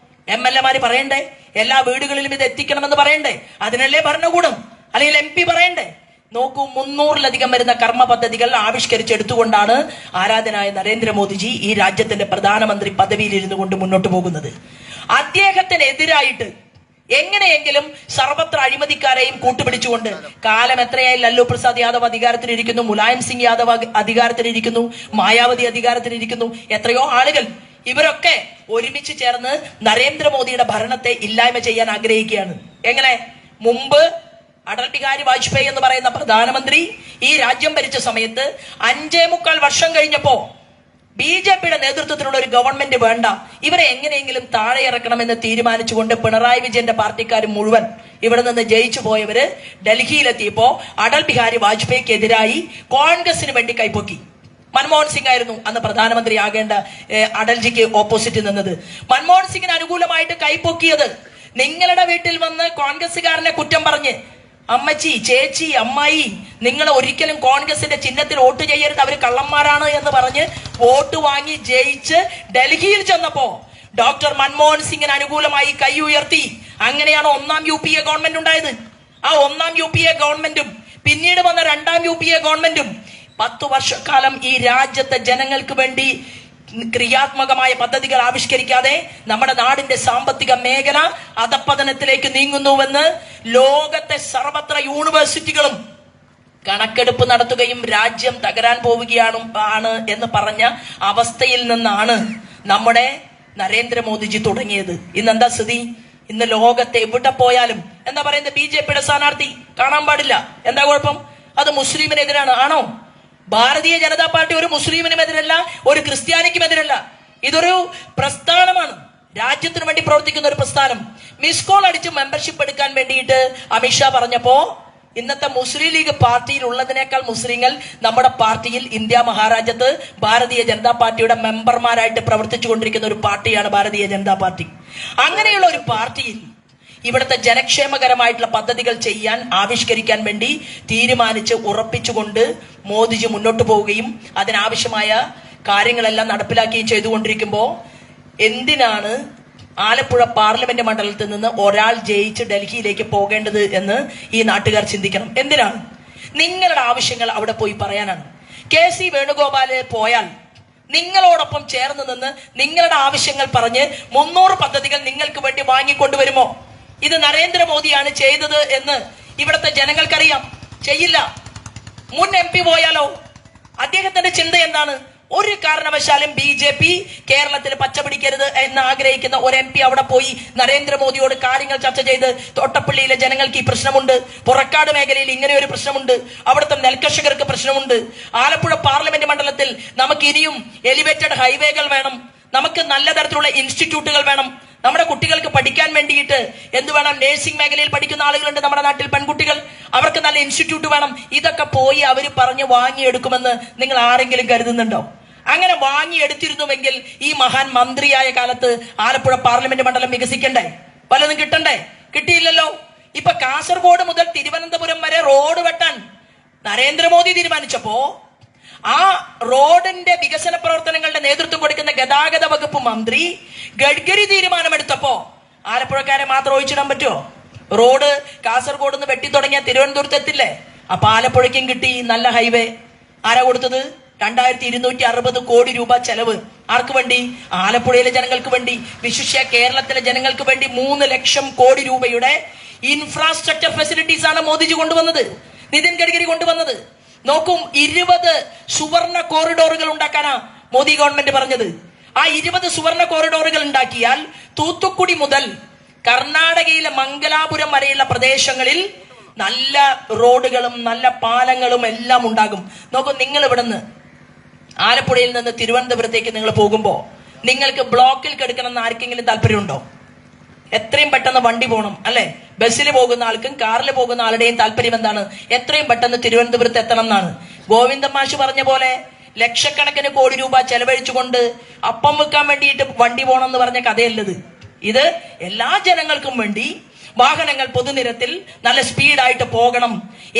MLA പറയണ്ടേ? എല്ലാ വീടുകളിലും ഇത് എത്തിക്കണമെന്ന് പറയണ്ടേ? അതിനല്ലേ ഭരണകൂടം അല്ലെങ്കിൽ MP പറയണ്ടേ? നോക്കൂ, 300-ലധികം വരുന്ന കർമ്മ പദ്ധതികൾ ആവിഷ്കരിച്ചെടുത്തുകൊണ്ടാണ് ആരാധനായ നരേന്ദ്രമോദിജി ഈ രാജ്യത്തിന്റെ പ്രധാനമന്ത്രി പദവിയിൽ ഇരുന്നു കൊണ്ട് മുന്നോട്ട് പോകുന്നത്. അദ്ദേഹത്തിനെതിരായിട്ട് എങ്ങനെയെങ്കിലും സർവത്ര അഴിമതിക്കാരെയും കൂട്ടുപിടിച്ചുകൊണ്ട് കാലം എത്രയായി ലല്ലു പ്രസാദ് യാദവ് അധികാരത്തിലിരിക്കുന്നു, മുലായം സിംഗ് യാദവ് അധികാരത്തിലിരിക്കുന്നു, മായാവതി അധികാരത്തിലിരിക്കുന്നു, എത്രയോ ആളുകൾ. ഇവരൊക്കെ ഒരുമിച്ച് ചേർന്ന് നരേന്ദ്രമോദിയുടെ ഭരണത്തെ ഇല്ലായ്മ ചെയ്യാൻ ആഗ്രഹിക്കുകയാണ്. എങ്ങനെ? മുമ്പ് അടൽ ബിഹാരി വാജ്പേയി എന്ന് പറയുന്ന പ്രധാനമന്ത്രി ഈ രാജ്യം ഭരിച്ച സമയത്ത് 5.25 വർഷം കഴിഞ്ഞപ്പോ BJPയുടെ നേതൃത്വത്തിലുള്ള ഒരു ഗവൺമെന്റ് വേണ്ട, ഇവരെ എങ്ങനെയെങ്കിലും താഴെ ഇറക്കണമെന്ന് തീരുമാനിച്ചുകൊണ്ട് പിണറായി വിജയന്റെ പാർട്ടിക്കാർ മുഴുവൻ ഇവിടെ നിന്ന് ജയിച്ചു പോയവര് ഡൽഹിയിലെത്തിയപ്പോ അടൽ ബിഹാരി വാജ്പേയിക്കെതിരായി കോൺഗ്രസിന് വേണ്ടി കൈപ്പൊക്കി. മൻമോഹൻ സിംഗ് ആയിരുന്നു അന്ന് പ്രധാനമന്ത്രി ആകേണ്ട അടൽജിക്ക് ഓപ്പോസിറ്റ് നിന്നത്. മൻമോഹൻ സിംഗിന് അനുകൂലമായിട്ട് കൈപ്പൊക്കിയത് നിങ്ങളുടെ വീട്ടിൽ വന്ന് കോൺഗ്രസുകാരനെ കുറ്റം പറഞ്ഞ് അമ്മച്ചി, ചേച്ചി, അമ്മായി, നിങ്ങൾ ഒരിക്കലും കോൺഗ്രസിന്റെ ചിഹ്നത്തിൽ വോട്ട് ചെയ്യരുത്, അവര് കള്ളന്മാരാണ് എന്ന് പറഞ്ഞ് വോട്ട് വാങ്ങി ജയിച്ച് ഡൽഹിയിൽ ചെന്നപ്പോ ഡോക്ടർ മൻമോഹൻ സിംഗിന് അനുകൂലമായി കൈ ഉയർത്തി. അങ്ങനെയാണ് 1ാം UPA ഗവൺമെന്റ് ഉണ്ടായത്. ആ 1ാം UPA ഗവൺമെന്റും പിന്നീട് വന്ന 2ാം UPA ഗവൺമെന്റും 10 വർഷക്കാലം ഈ രാജ്യത്തെ ജനങ്ങൾക്ക് വേണ്ടി ക്രിയാത്മകമായ പദ്ധതികൾ ആവിഷ്കരിക്കാതെ നമ്മുടെ നാടിന്റെ സാമ്പത്തിക മേഖല അധപ്പതനത്തിലേക്ക് നീങ്ങുന്നുവെന്ന് ലോകത്തെ സർവത്ര യൂണിവേഴ്സിറ്റികളും കണക്കെടുപ്പ് നടത്തുകയും രാജ്യം തകരാൻ പോവുകയാണ് എന്ന് പറഞ്ഞ അവസ്ഥയിൽ നിന്നാണ് നമ്മുടെ നരേന്ദ്രമോദിജി തുടങ്ങിയത്. ഇന്നെന്താ സ്ഥിതി? ഇന്ന് ലോകത്തെ എവിടെ പോയാലും എന്താ പറയുന്നത്? BJPയുടെ സ്ഥാനാർത്ഥി കാണാൻ പാടില്ല. എന്താ കുഴപ്പം? അത് മുസ്ലിമിനെതിരാണ്. ആണോ? ഭാരതീയ ജനതാ പാർട്ടി ഒരു മുസ്ലിമിനും എതിരല്ല, ഒരു ക്രിസ്ത്യാനിക്കും എതിരല്ല. ഇതൊരു പ്രസ്ഥാനമാണ്, രാജ്യത്തിന് വേണ്ടി പ്രവർത്തിക്കുന്ന ഒരു പ്രസ്ഥാനം. മിസ് കോൾ അടിച്ച് മെമ്പർഷിപ്പ് എടുക്കാൻ വേണ്ടിയിട്ട് അമിത്ഷാ പറഞ്ഞപ്പോ ഇന്നത്തെ മുസ്ലിം ലീഗ് പാർട്ടിയിൽ ഉള്ളതിനേക്കാൾ മുസ്ലിങ്ങൾ നമ്മുടെ പാർട്ടിയിൽ ഇന്ത്യ മഹാരാജ്യത്ത് ഭാരതീയ ജനതാ പാർട്ടിയുടെ മെമ്പർമാരായിട്ട് പ്രവർത്തിച്ചു കൊണ്ടിരിക്കുന്ന ഒരു പാർട്ടിയാണ് ഭാരതീയ ജനതാ പാർട്ടി. അങ്ങനെയുള്ള ഒരു പാർട്ടിയിൽ ഇവിടുത്തെ ജനക്ഷേമകരമായിട്ടുള്ള പദ്ധതികൾ ചെയ്യാൻ ആവിഷ്കരിക്കാൻ വേണ്ടി തീരുമാനിച്ച് ഉറപ്പിച്ചുകൊണ്ട് മോദിജി മുന്നോട്ട് പോവുകയും അതിനാവശ്യമായ കാര്യങ്ങളെല്ലാം നടപ്പിലാക്കുകയും ചെയ്തുകൊണ്ടിരിക്കുമ്പോ എന്തിനാണ് ആലപ്പുഴ പാർലമെന്റ് മണ്ഡലത്തിൽ നിന്ന് ഒരാൾ ജയിച്ച് ഡൽഹിയിലേക്ക് പോകേണ്ടത് എന്ന് ഈ നാട്ടുകാർ ചിന്തിക്കണം. എന്തിനാണ്? നിങ്ങളുടെ ആവശ്യങ്ങൾ അവിടെ പോയി പറയാനാണ്. KC വേണുഗോപാല് പോയാൽ നിങ്ങളോടൊപ്പം ചേർന്ന് നിന്ന് നിങ്ങളുടെ ആവശ്യങ്ങൾ പറഞ്ഞ് 300 പദ്ധതികൾ നിങ്ങൾക്ക് വേണ്ടി വാങ്ങിക്കൊണ്ടുവരുമോ? ഇത് നരേന്ദ്രമോദിയാണ് ചെയ്തത് എന്ന് ഇവിടുത്തെ ജനങ്ങൾക്കറിയാം. ചെയ്യില്ല. മുൻ MP പോയാലോ? അദ്ദേഹത്തിന്റെ ചിന്ത എന്താണ്? ഒരു കാരണവശാലും BJP കേരളത്തിൽ പച്ചപിടിക്കരുത് എന്ന് ആഗ്രഹിക്കുന്ന ഒരു MP അവിടെ പോയി നരേന്ദ്രമോദിയോട് കാര്യങ്ങൾ ചർച്ച ചെയ്ത് തോട്ടപ്പള്ളിയിലെ ജനങ്ങൾക്ക് ഈ പ്രശ്നമുണ്ട്, പുറക്കാട് മേഖലയിൽ ഇങ്ങനെ ഒരു പ്രശ്നമുണ്ട്, അവിടുത്തെ നെൽകർഷകർക്ക് പ്രശ്നമുണ്ട്, ആലപ്പുഴ പാർലമെന്റ് മണ്ഡലത്തിൽ നമുക്ക് ഇനിയും എലിവേറ്റഡ് ഹൈവേകൾ വേണം, നമുക്ക് നല്ല തരത്തിലുള്ള ഇൻസ്റ്റിറ്റ്യൂട്ടുകൾ വേണം, നമ്മുടെ കുട്ടികൾക്ക് പഠിക്കാൻ വേണ്ടിയിട്ട് എന്ത് വേണം? നഴ്സിംഗ് മേഖലയിൽ പഠിക്കുന്ന ആളുകളുണ്ട് നമ്മുടെ നാട്ടിൽ, പെൺകുട്ടികൾ, അവർക്ക് നല്ല ഇൻസ്റ്റിറ്റ്യൂട്ട് വേണം. ഇതൊക്കെ പോയി അവര് പറഞ്ഞ് വാങ്ങിയെടുക്കുമെന്ന് നിങ്ങൾ ആരെങ്കിലും കരുതുന്നുണ്ടോ? അങ്ങനെ വാങ്ങിയെടുത്തിരുന്നുവെങ്കിൽ ഈ മഹാൻ മന്ത്രിയായ കാലത്ത് ആലപ്പുഴ പാർലമെന്റ് മണ്ഡലം വികസിക്കണ്ടേ? പലതും കിട്ടണ്ടേ? കിട്ടിയില്ലല്ലോ. ഇപ്പൊ കാസർഗോഡ് മുതൽ തിരുവനന്തപുരം വരെ റോഡ് വെട്ടാൻ നരേന്ദ്രമോദി തീരുമാനിച്ചപ്പോ ആ റോഡിന്റെ വികസന പ്രവർത്തനങ്ങളുടെ നേതൃത്വം കൊടുക്കുന്ന ഗതാഗത വകുപ്പ് മന്ത്രി ഗഡ്കരി തീരുമാനമെടുത്തപ്പോ ആലപ്പുഴക്കാരെ മാത്രം ഒഴിച്ചിടാൻ പറ്റുമോ? റോഡ് കാസർഗോഡ് നിന്ന് വെട്ടി തുടങ്ങിയ തിരുവനന്തപുരത്ത് എത്തില്ലേ? അപ്പൊ ആലപ്പുഴയ്ക്കും കിട്ടി നല്ല ഹൈവേ. ആരാ കൊടുത്തത്? 2260 കോടി രൂപ ചെലവ്. ആർക്ക് വേണ്ടി? ആലപ്പുഴയിലെ ജനങ്ങൾക്ക് വേണ്ടി, വിശിഷ്യ കേരളത്തിലെ ജനങ്ങൾക്ക് വേണ്ടി 3 ലക്ഷം കോടി രൂപയുടെ ഇൻഫ്രാസ്ട്രക്ചർ ഫെസിലിറ്റീസ് ആണ് മോദിജി കൊണ്ടുവന്നത്, നിതിൻ ഗഡ്കരി കൊണ്ടുവന്നത്. നോക്കും, 20 സുവർണ കോറിഡോറുകൾ ഉണ്ടാക്കാനാ മോദി ഗവൺമെന്റ് പറഞ്ഞത്. ആ 20 സുവർണ കോറിഡോറുകൾ ഉണ്ടാക്കിയാൽ തൂത്തുക്കുടി മുതൽ കർണാടകയിലെ മംഗലാപുരം വരെയുള്ള പ്രദേശങ്ങളിൽ നല്ല റോഡുകളും നല്ല പാലങ്ങളും എല്ലാം ഉണ്ടാകും. നോക്കൂ, നിങ്ങൾ ഇവിടുന്ന് ആലപ്പുഴയിൽ നിന്ന് തിരുവനന്തപുരത്തേക്ക് നിങ്ങൾ പോകുമ്പോ നിങ്ങൾക്ക് ബ്ലോക്കിൽ കിടക്കണം എന്ന് ആർക്കെങ്കിലും താല്പര്യമുണ്ടോ? എത്രയും പെട്ടെന്ന് വണ്ടി പോകണം അല്ലെ? ബസ്സിൽ പോകുന്ന ആൾക്കും കാറിൽ പോകുന്ന ആളുടെയും താല്പര്യം എന്താണ്? എത്രയും പെട്ടെന്ന് തിരുവനന്തപുരത്ത് എത്തണം എന്നാണ്. ഗോവിന്ദൻ മാഷ് പറഞ്ഞ പോലെ ലക്ഷക്കണക്കിന് കോടി രൂപ ചെലവഴിച്ചുകൊണ്ട് അപ്പം വെക്കാൻ വേണ്ടിയിട്ട് വണ്ടി പോകണം എന്ന് പറഞ്ഞ കഥയല്ലത്. ഇത് എല്ലാ ജനങ്ങൾക്കും വേണ്ടി വാഹനങ്ങൾ പൊതുനിരത്തിൽ നല്ല സ്പീഡായിട്ട് പോകണം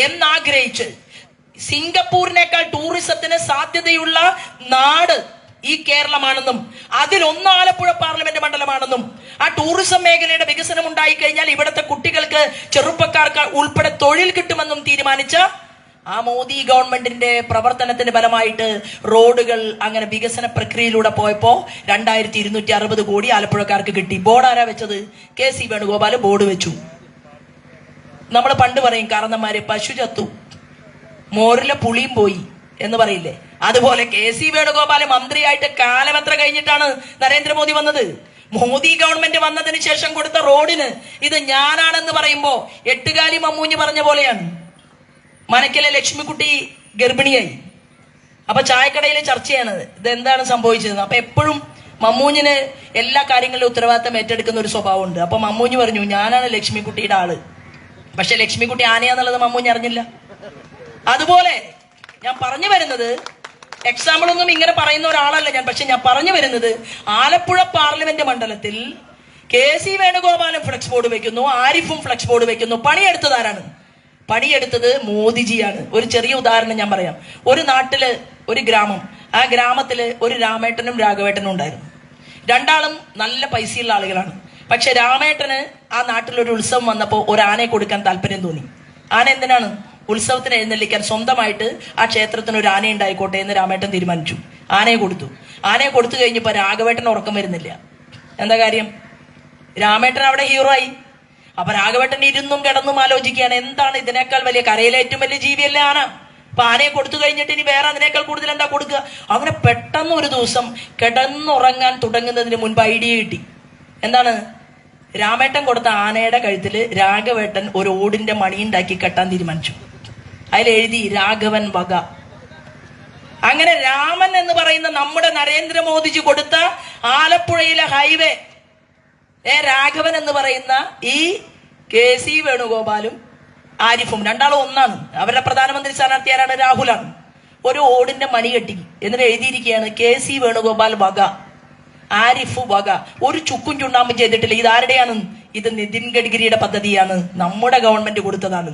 എന്നാഗ്രഹിച്ച്, സിംഗപ്പൂരിനേക്കാൾ ടൂറിസത്തിന് സാധ്യതയുള്ള നാട് ഈ കേരളമാണെന്നും അതിലൊന്ന് ആലപ്പുഴ പാർലമെന്റ് മണ്ഡലമാണെന്നും ആ ടൂറിസം മേഖലയുടെ വികസനം ഉണ്ടായി കഴിഞ്ഞാൽ ഇവിടുത്തെ കുട്ടികൾക്ക്, ചെറുപ്പക്കാർക്ക് ഉൾപ്പെടെ തൊഴിൽ കിട്ടുമെന്നും തീരുമാനിച്ച ആ മോദി ഗവൺമെന്റിന്റെ പ്രവർത്തനത്തിന് ഫലമായിട്ട് റോഡുകൾ അങ്ങനെ വികസന പ്രക്രിയയിലൂടെ പോയപ്പോ 2260 കോടി ആലപ്പുഴക്കാർക്ക് കിട്ടി. ബോർഡ് ആരാ വെച്ചത്? KC വേണുഗോപാൽ ബോർഡ് വെച്ചു. നമ്മൾ പണ്ട് പറയും, കാരണന്മാരെ പശു ചത്തു മോരിലെ പുളിയും പോയി എന്ന് പറയില്ലേ? അതുപോലെ KC വേണുഗോപാൽ മന്ത്രിയായിട്ട് കാലം എത്ര കഴിഞ്ഞിട്ടാണ് നരേന്ദ്രമോദി വന്നത്? മോദി ഗവൺമെന്റ് വന്നതിന് ശേഷം കൊടുത്ത റോഡിന് ഇത് ഞാനാണെന്ന് പറയുമ്പോ എട്ടുകാലി മമ്മൂഞ്ഞ് പറഞ്ഞ പോലെയാണ്. മനക്കിലെ ലക്ഷ്മിക്കുട്ടി ഗർഭിണിയായി. അപ്പൊ ചായക്കടയിലെ ചർച്ചയാണ് ഇതെന്താണ് സംഭവിച്ചത്. അപ്പൊ എപ്പോഴും മമ്മൂഞ്ഞിന് എല്ലാ കാര്യങ്ങളിലും ഉത്തരവാദിത്തം ഏറ്റെടുക്കുന്ന ഒരു സ്വഭാവമുണ്ട്. അപ്പൊ മമ്മൂഞ്ഞ് പറഞ്ഞു, ഞാനാണ് ലക്ഷ്മിക്കുട്ടിയുടെ ആള്. പക്ഷെ ലക്ഷ്മിക്കുട്ടി ആനയാന്നുള്ളത് മമ്മൂഞ്ഞ് അറിഞ്ഞില്ല. അതുപോലെ ഞാൻ പറഞ്ഞു വരുന്നത്, എക്സാമ്പിൾ ഒന്നും ഇങ്ങനെ പറയുന്ന ഒരാളല്ല ഞാൻ. പക്ഷെ ഞാൻ പറഞ്ഞു വരുന്നത്, ആലപ്പുഴ പാർലമെന്റ് മണ്ഡലത്തിൽ KC വേണുഗോപാലും ഫ്ലെക്സ് ബോർഡ് വെക്കുന്നു, ആരിഫും ഫ്ലെക്സ് ബോർഡ് വെക്കുന്നു. പണിയെടുത്തത് ആരാണ്? പണിയെടുത്തത് മോദിജിയാണ്. ഒരു ചെറിയ ഉദാഹരണം ഞാൻ പറയാം. ഒരു നാട്ടില് ഒരു ഗ്രാമം, ആ ഗ്രാമത്തില് ഒരു രാമേട്ടനും രാഘവേട്ടനും ഉണ്ടായിരുന്നു. രണ്ടാളും നല്ല പൈസയുള്ള ആളുകളാണ്. പക്ഷെ രാമേട്ടന് ആ നാട്ടിലൊരു ഉത്സവം വന്നപ്പോൾ ഒരു ആനയെ കൊടുക്കാൻ താല്പര്യം തോന്നി. ആന എന്തിനാണ്? ഉത്സവത്തിന് എഴുന്നള്ളിക്കാൻ. സ്വന്തമായിട്ട് ആ ക്ഷേത്രത്തിന് ഒരു ആന ഉണ്ടായിക്കോട്ടെ എന്ന് രാമേട്ടൻ തീരുമാനിച്ചു. ആനയെ കൊടുത്തു. ആനയെ കൊടുത്തു കഴിഞ്ഞപ്പോ രാഘവേട്ടന് ഉറക്കം വരുന്നില്ല. എന്താ കാര്യം? രാമേട്ടൻ അവിടെ ഹീറോ ആയി. അപ്പൊ രാഘവേട്ടൻ ഇരുന്നും കിടന്നും ആലോചിക്കുകയാണ്, എന്താണ് ഇതിനേക്കാൾ വലിയ, കരയിലെ ഏറ്റവും വലിയ ജീവിയല്ലേ ആന. അപ്പൊ ആനയെ കൊടുത്തു കഴിഞ്ഞിട്ട് ഇനി വേറെ അതിനേക്കാൾ കൂടുതൽ എന്താ കൊടുക്കുക? അങ്ങനെ പെട്ടെന്ന് ഒരു ദിവസം കിടന്നുറങ്ങാൻ തുടങ്ങുന്നതിന് മുൻപ് ഐഡിയ കിട്ടി. എന്താണ്? രാമേട്ടൻ കൊടുത്ത ആനയുടെ കഴുത്തില് രാഘവേട്ടൻ ഒരു ഓടിന്റെ മണി ഉണ്ടാക്കി കെട്ടാൻ തീരുമാനിച്ചു. അതിലെഴുതി രാഘവൻ വക. അങ്ങനെ രാമൻ എന്ന് പറയുന്ന നമ്മുടെ നരേന്ദ്രമോദിജി കൊടുത്ത ആലപ്പുഴയിലെ ഹൈവേ രാഘവൻ എന്ന് പറയുന്ന ഈ KC വേണുഗോപാലും ആരിഫും രണ്ടാളും ഒന്നാണ്. അവരുടെ പ്രധാനമന്ത്രി സ്ഥാനാർത്ഥി ആരാണ്? രാഹുലാണ്. ഒരു ഓടിന്റെ മണി കെട്ടി എന്നിട്ട് എഴുതിയിരിക്കുകയാണ് KC വേണുഗോപാൽ വക, ആരിഫ് വക. ഒരു ചുക്കും ചുണ്ണാമ്പും ചെയ്തിട്ടില്ല. ഇത് ആരുടെയാണ്? ഇത് നിതിൻ ഗഡ്കരിയുടെ പദ്ധതിയാണ്, നമ്മുടെ ഗവൺമെന്റ് കൊടുത്തതാണ്.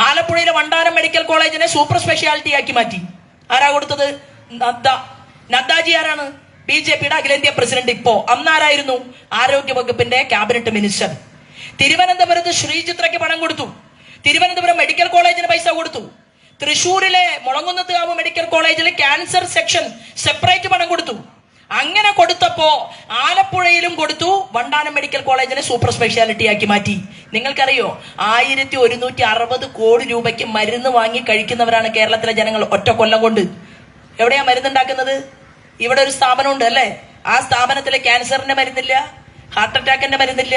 ആലപ്പുഴയിലെ വണ്ടാനം മെഡിക്കൽ കോളേജിനെ സൂപ്പർ സ്പെഷ്യാലിറ്റി ആക്കി മാറ്റി. ആരാ കൊടുത്തത്? നദ്ദാജി ആരാണ്? BJPയുടെ അഖിലേന്ത്യാ പ്രസിഡന്റ്. ഇപ്പോ അന്നാരായിരുന്നു? ആരോഗ്യ വകുപ്പിന്റെ ക്യാബിനറ്റ് മിനിസ്റ്റർ. തിരുവനന്തപുരത്ത് ശ്രീചിത്രയ്ക്ക് പണം കൊടുത്തു. തിരുവനന്തപുരം മെഡിക്കൽ കോളേജിന് പൈസ കൊടുത്തു. തൃശ്ശൂരിലെ മുളങ്കുന്നത്തുകാവ് മെഡിക്കൽ കോളേജിൽ ക്യാൻസർ സെക്ഷൻ സെപ്പറേറ്റ് പണം കൊടുത്തു. അങ്ങനെ കൊടുത്തപ്പോ ആലപ്പുഴയിലും കൊടുത്തു. വണ്ടാനം മെഡിക്കൽ കോളേജിനെ സൂപ്പർ സ്പെഷ്യാലിറ്റി ആക്കി മാറ്റി. നിങ്ങൾക്കറിയോ, 1160 കോടി രൂപയ്ക്ക് മരുന്ന് വാങ്ങി കഴിക്കുന്നവരാണ് കേരളത്തിലെ ജനങ്ങൾ ഒറ്റ കൊല്ലം കൊണ്ട്. എവിടെയാ മരുന്നുണ്ടാക്കുന്നത്? ഇവിടെ ഒരു സ്ഥാപനമുണ്ട് അല്ലെ? ആ സ്ഥാപനത്തിലെ ക്യാൻസറിന്റെ മരുന്നില്ല, ഹാർട്ട് അറ്റാക്കിന്റെ മരുന്നില്ല,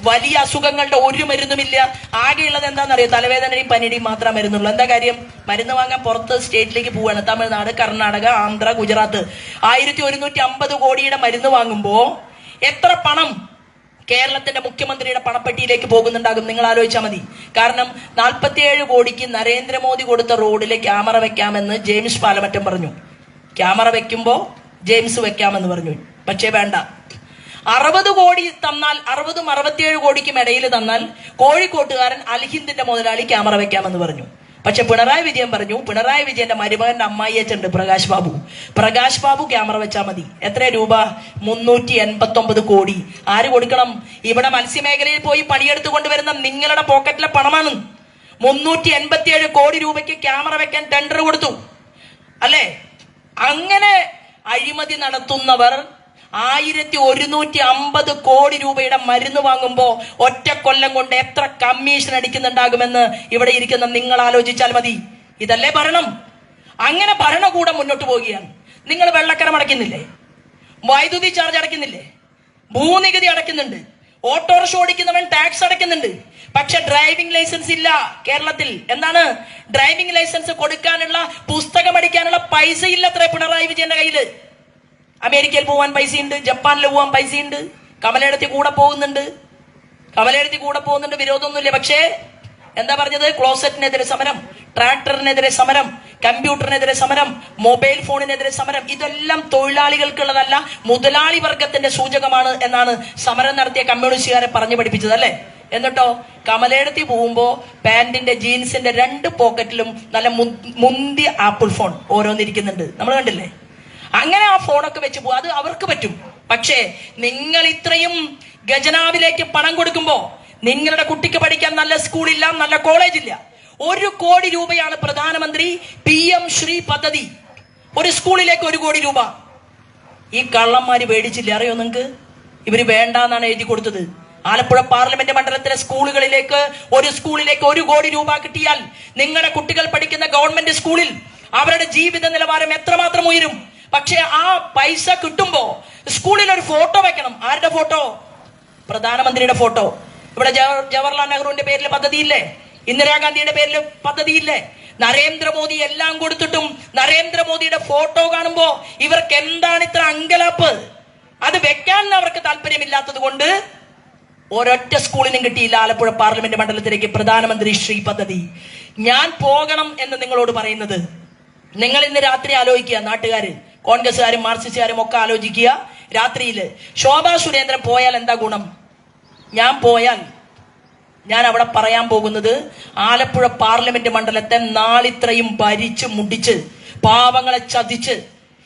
വലിയ അസുഖങ്ങളുടെ ഒരു മരുന്നുമില്ല. ആകെയുള്ളത് എന്താണെന്നറിയോ? തലവേദനയും പനിയുടെയും മാത്രമേ മരുന്നുള്ളൂ. എന്താ കാര്യം? മരുന്ന് വാങ്ങാൻ പുറത്ത് സ്റ്റേറ്റിലേക്ക് പോവാണ്. തമിഴ്നാട്, കർണാടക, ആന്ധ്ര, ഗുജറാത്ത്. 1150 കോടിയുടെ മരുന്ന് വാങ്ങുമ്പോ എത്ര പണം കേരളത്തിന്റെ മുഖ്യമന്ത്രിയുടെ പണപ്പെട്ടിയിലേക്ക് പോകുന്നുണ്ടാകും? നിങ്ങൾ ആലോചിച്ചാൽ മതി. കാരണം 47 കോടിക്ക് നരേന്ദ്രമോദി കൊടുത്ത റോഡിലെ ക്യാമറ വെക്കാമെന്ന് ജെയിംസ് പാലമറ്റം പറഞ്ഞു. ക്യാമറ വെക്കുമ്പോ ജെയിംസ് വെക്കാമെന്ന് പറഞ്ഞു. പക്ഷേ വേണ്ട. 60 കോടി തന്നാൽ, 60-67 കോടിക്കും ഇടയിൽ തന്നാൽ കോഴിക്കോട്ടുകാരൻ അൽഹിന്ദിന്റെ മുതലാളി ക്യാമറ വെക്കാമെന്ന് പറഞ്ഞു. പക്ഷെ പിണറായി വിജയൻ പറഞ്ഞു, പിണറായി വിജയന്റെ മരുമകന്റെ അമ്മായിയച്ചുണ്ട് പ്രകാശ് ബാബു ക്യാമറ വെച്ചാൽ മതി. എത്ര രൂപ? 389 കോടി. ആര് കൊടുക്കണം? ഇവിടെ മത്സ്യമേഖലയിൽ പോയി പണിയെടുത്തു കൊണ്ടുവരുന്ന നിങ്ങളുടെ പോക്കറ്റിലെ പണമാണ്. 387 കോടി രൂപയ്ക്ക് ക്യാമറ വെക്കാൻ ടെൻഡർ കൊടുത്തു അല്ലേ? അങ്ങനെ അഴിമതി നടത്തുന്നവർ 1150 കോടി രൂപയുടെ മരുന്ന് വാങ്ങുമ്പോ ഒറ്റ കൊല്ലം കൊണ്ട് എത്ര കമ്മീഷൻ അടിക്കുന്നുണ്ടാകുമെന്ന് ഇവിടെ ഇരിക്കുന്ന നിങ്ങൾ ആലോചിച്ചാൽ മതി. ഇതല്ലേ ഭരണം? അങ്ങനെ ഭരണകൂടം മുന്നോട്ട് പോവുകയാണ്. നിങ്ങൾ വെള്ളക്കരം അടയ്ക്കുന്നില്ലേ? വൈദ്യുതി ചാർജ് അടയ്ക്കുന്നില്ലേ? ഭൂനികുതി അടയ്ക്കുന്നുണ്ട്. Autorickshaw ഓടിക്കുന്നവൻ tax അടയ്ക്കുന്നുണ്ട്. പക്ഷെ ഡ്രൈവിംഗ് ലൈസൻസ് ഇല്ല കേരളത്തിൽ. എന്താണ്? ഡ്രൈവിംഗ് ലൈസൻസ് കൊടുക്കാനുള്ള, പുസ്തകം അടിക്കാനുള്ള പൈസ ഇല്ല അത്ര പിണറായി വിജയന്റെ കയ്യില്. അമേരിക്കയിൽ പോവാൻ പൈസയുണ്ട്, ജപ്പാനിൽ പോവാൻ പൈസയുണ്ട്, കമലയിടത്തി കൂടെ പോകുന്നുണ്ട്, വിരോധമൊന്നുമില്ല. പക്ഷേ എന്താ പറഞ്ഞത്? ക്ലോസറ്റിനെതിരെ സമരം, ട്രാക്ടറിനെതിരെ സമരം, കമ്പ്യൂട്ടറിനെതിരെ സമരം, മൊബൈൽ ഫോണിനെതിരെ സമരം. ഇതെല്ലാം തൊഴിലാളികൾക്കുള്ളതല്ല, മുതലാളി വർഗത്തിന്റെ സൂചകമാണ് എന്നാണ് സമരം നടത്തിയ കമ്മ്യൂണിസ്റ്റുകാരെ പറഞ്ഞു പഠിപ്പിച്ചത് അല്ലേ? എന്നിട്ടോ കമലയിടത്തി പോകുമ്പോ പാന്റിന്റെ ജീൻസിന്റെ 2 പോക്കറ്റിലും നല്ല മുന്തിയ ആപ്പിൾ ഫോൺ ഓരോന്നിരിക്കുന്നുണ്ട്. നമ്മൾ കണ്ടില്ലേ? അങ്ങനെ ആ ഫോണൊക്കെ വെച്ച് പോകും. അത് അവർക്ക് പറ്റും. പക്ഷേ നിങ്ങൾ ഇത്രയും ഖജനാവിലേക്ക് പണം കൊടുക്കുമ്പോ നിങ്ങളുടെ കുട്ടിക്ക് പഠിക്കാൻ നല്ല സ്കൂളില്ല, നല്ല കോളേജില്ല. 1 കോടി രൂപയാണ് പ്രധാനമന്ത്രി PM ശ്രീ പദ്ധതി. ഒരു സ്കൂളിലേക്ക് 1 കോടി രൂപ. ഈ കള്ളന്മാര് മേടിച്ചില്ല, അറിയോ നിങ്ങൾക്ക്? ഇവര് വേണ്ടാന്നാണ് എഴുതി കൊടുത്തത്. ആലപ്പുഴ പാർലമെന്റ് മണ്ഡലത്തിലെ സ്കൂളുകളിലേക്ക്, ഒരു സ്കൂളിലേക്ക് 1 കോടി രൂപ കിട്ടിയാൽ നിങ്ങളുടെ കുട്ടികൾ പഠിക്കുന്ന ഗവൺമെന്റ് സ്കൂളിൽ അവരുടെ ജീവിത നിലവാരം എത്രമാത്രം ഉയരും. പക്ഷെ ആ പൈസ കിട്ടുമ്പോ സ്കൂളിൽ ഒരു ഫോട്ടോ വെക്കണം. ആരുടെ ഫോട്ടോ? പ്രധാനമന്ത്രിയുടെ ഫോട്ടോ. ഇവിടെ ജവഹർലാൽ നെഹ്റുവിന്റെ പേരിൽ പദ്ധതിയില്ലേ? ഇന്ദിരാഗാന്ധിയുടെ പേരിൽ പദ്ധതിയില്ലേ? നരേന്ദ്രമോദി എല്ലാം കൊടുത്തിട്ടും നരേന്ദ്രമോദിയുടെ ഫോട്ടോ കാണുമ്പോ ഇവർക്ക് എന്താണ് ഇത്ര അങ്കലാപ്പ്? അത് വെക്കാൻ അവർക്ക് താല്പര്യമില്ലാത്തത് കൊണ്ട് ഒരൊറ്റ സ്കൂളിനും കിട്ടിയില്ല ആലപ്പുഴ പാർലമെന്റ് മണ്ഡലത്തിലേക്ക് പ്രധാനമന്ത്രി ശ്രീ പദ്ധതി. ഞാൻ പോകണം എന്ന് നിങ്ങളോട് പറയുന്നത്, നിങ്ങൾ ഇന്ന് രാത്രി ആലോചിക്കുക, നാട്ടുകാര്, കോൺഗ്രസ്സുകാരും മാർക്സിസ്റ്റുകാരും ഒക്കെ ആലോചിക്കുക. രാത്രിയില് ശോഭാ സുരേന്ദ്രൻ പോയാൽ എന്താ ഗുണം? ഞാൻ പോയാൽ ഞാൻ അവിടെ പറയാൻ പോകുന്നത്, ആലപ്പുഴ പാർലമെന്റ് മണ്ഡലത്തെ നാളിത്രയും ഭരിച്ച് മുടിച്ച് പാവങ്ങളെ ചതിച്ച്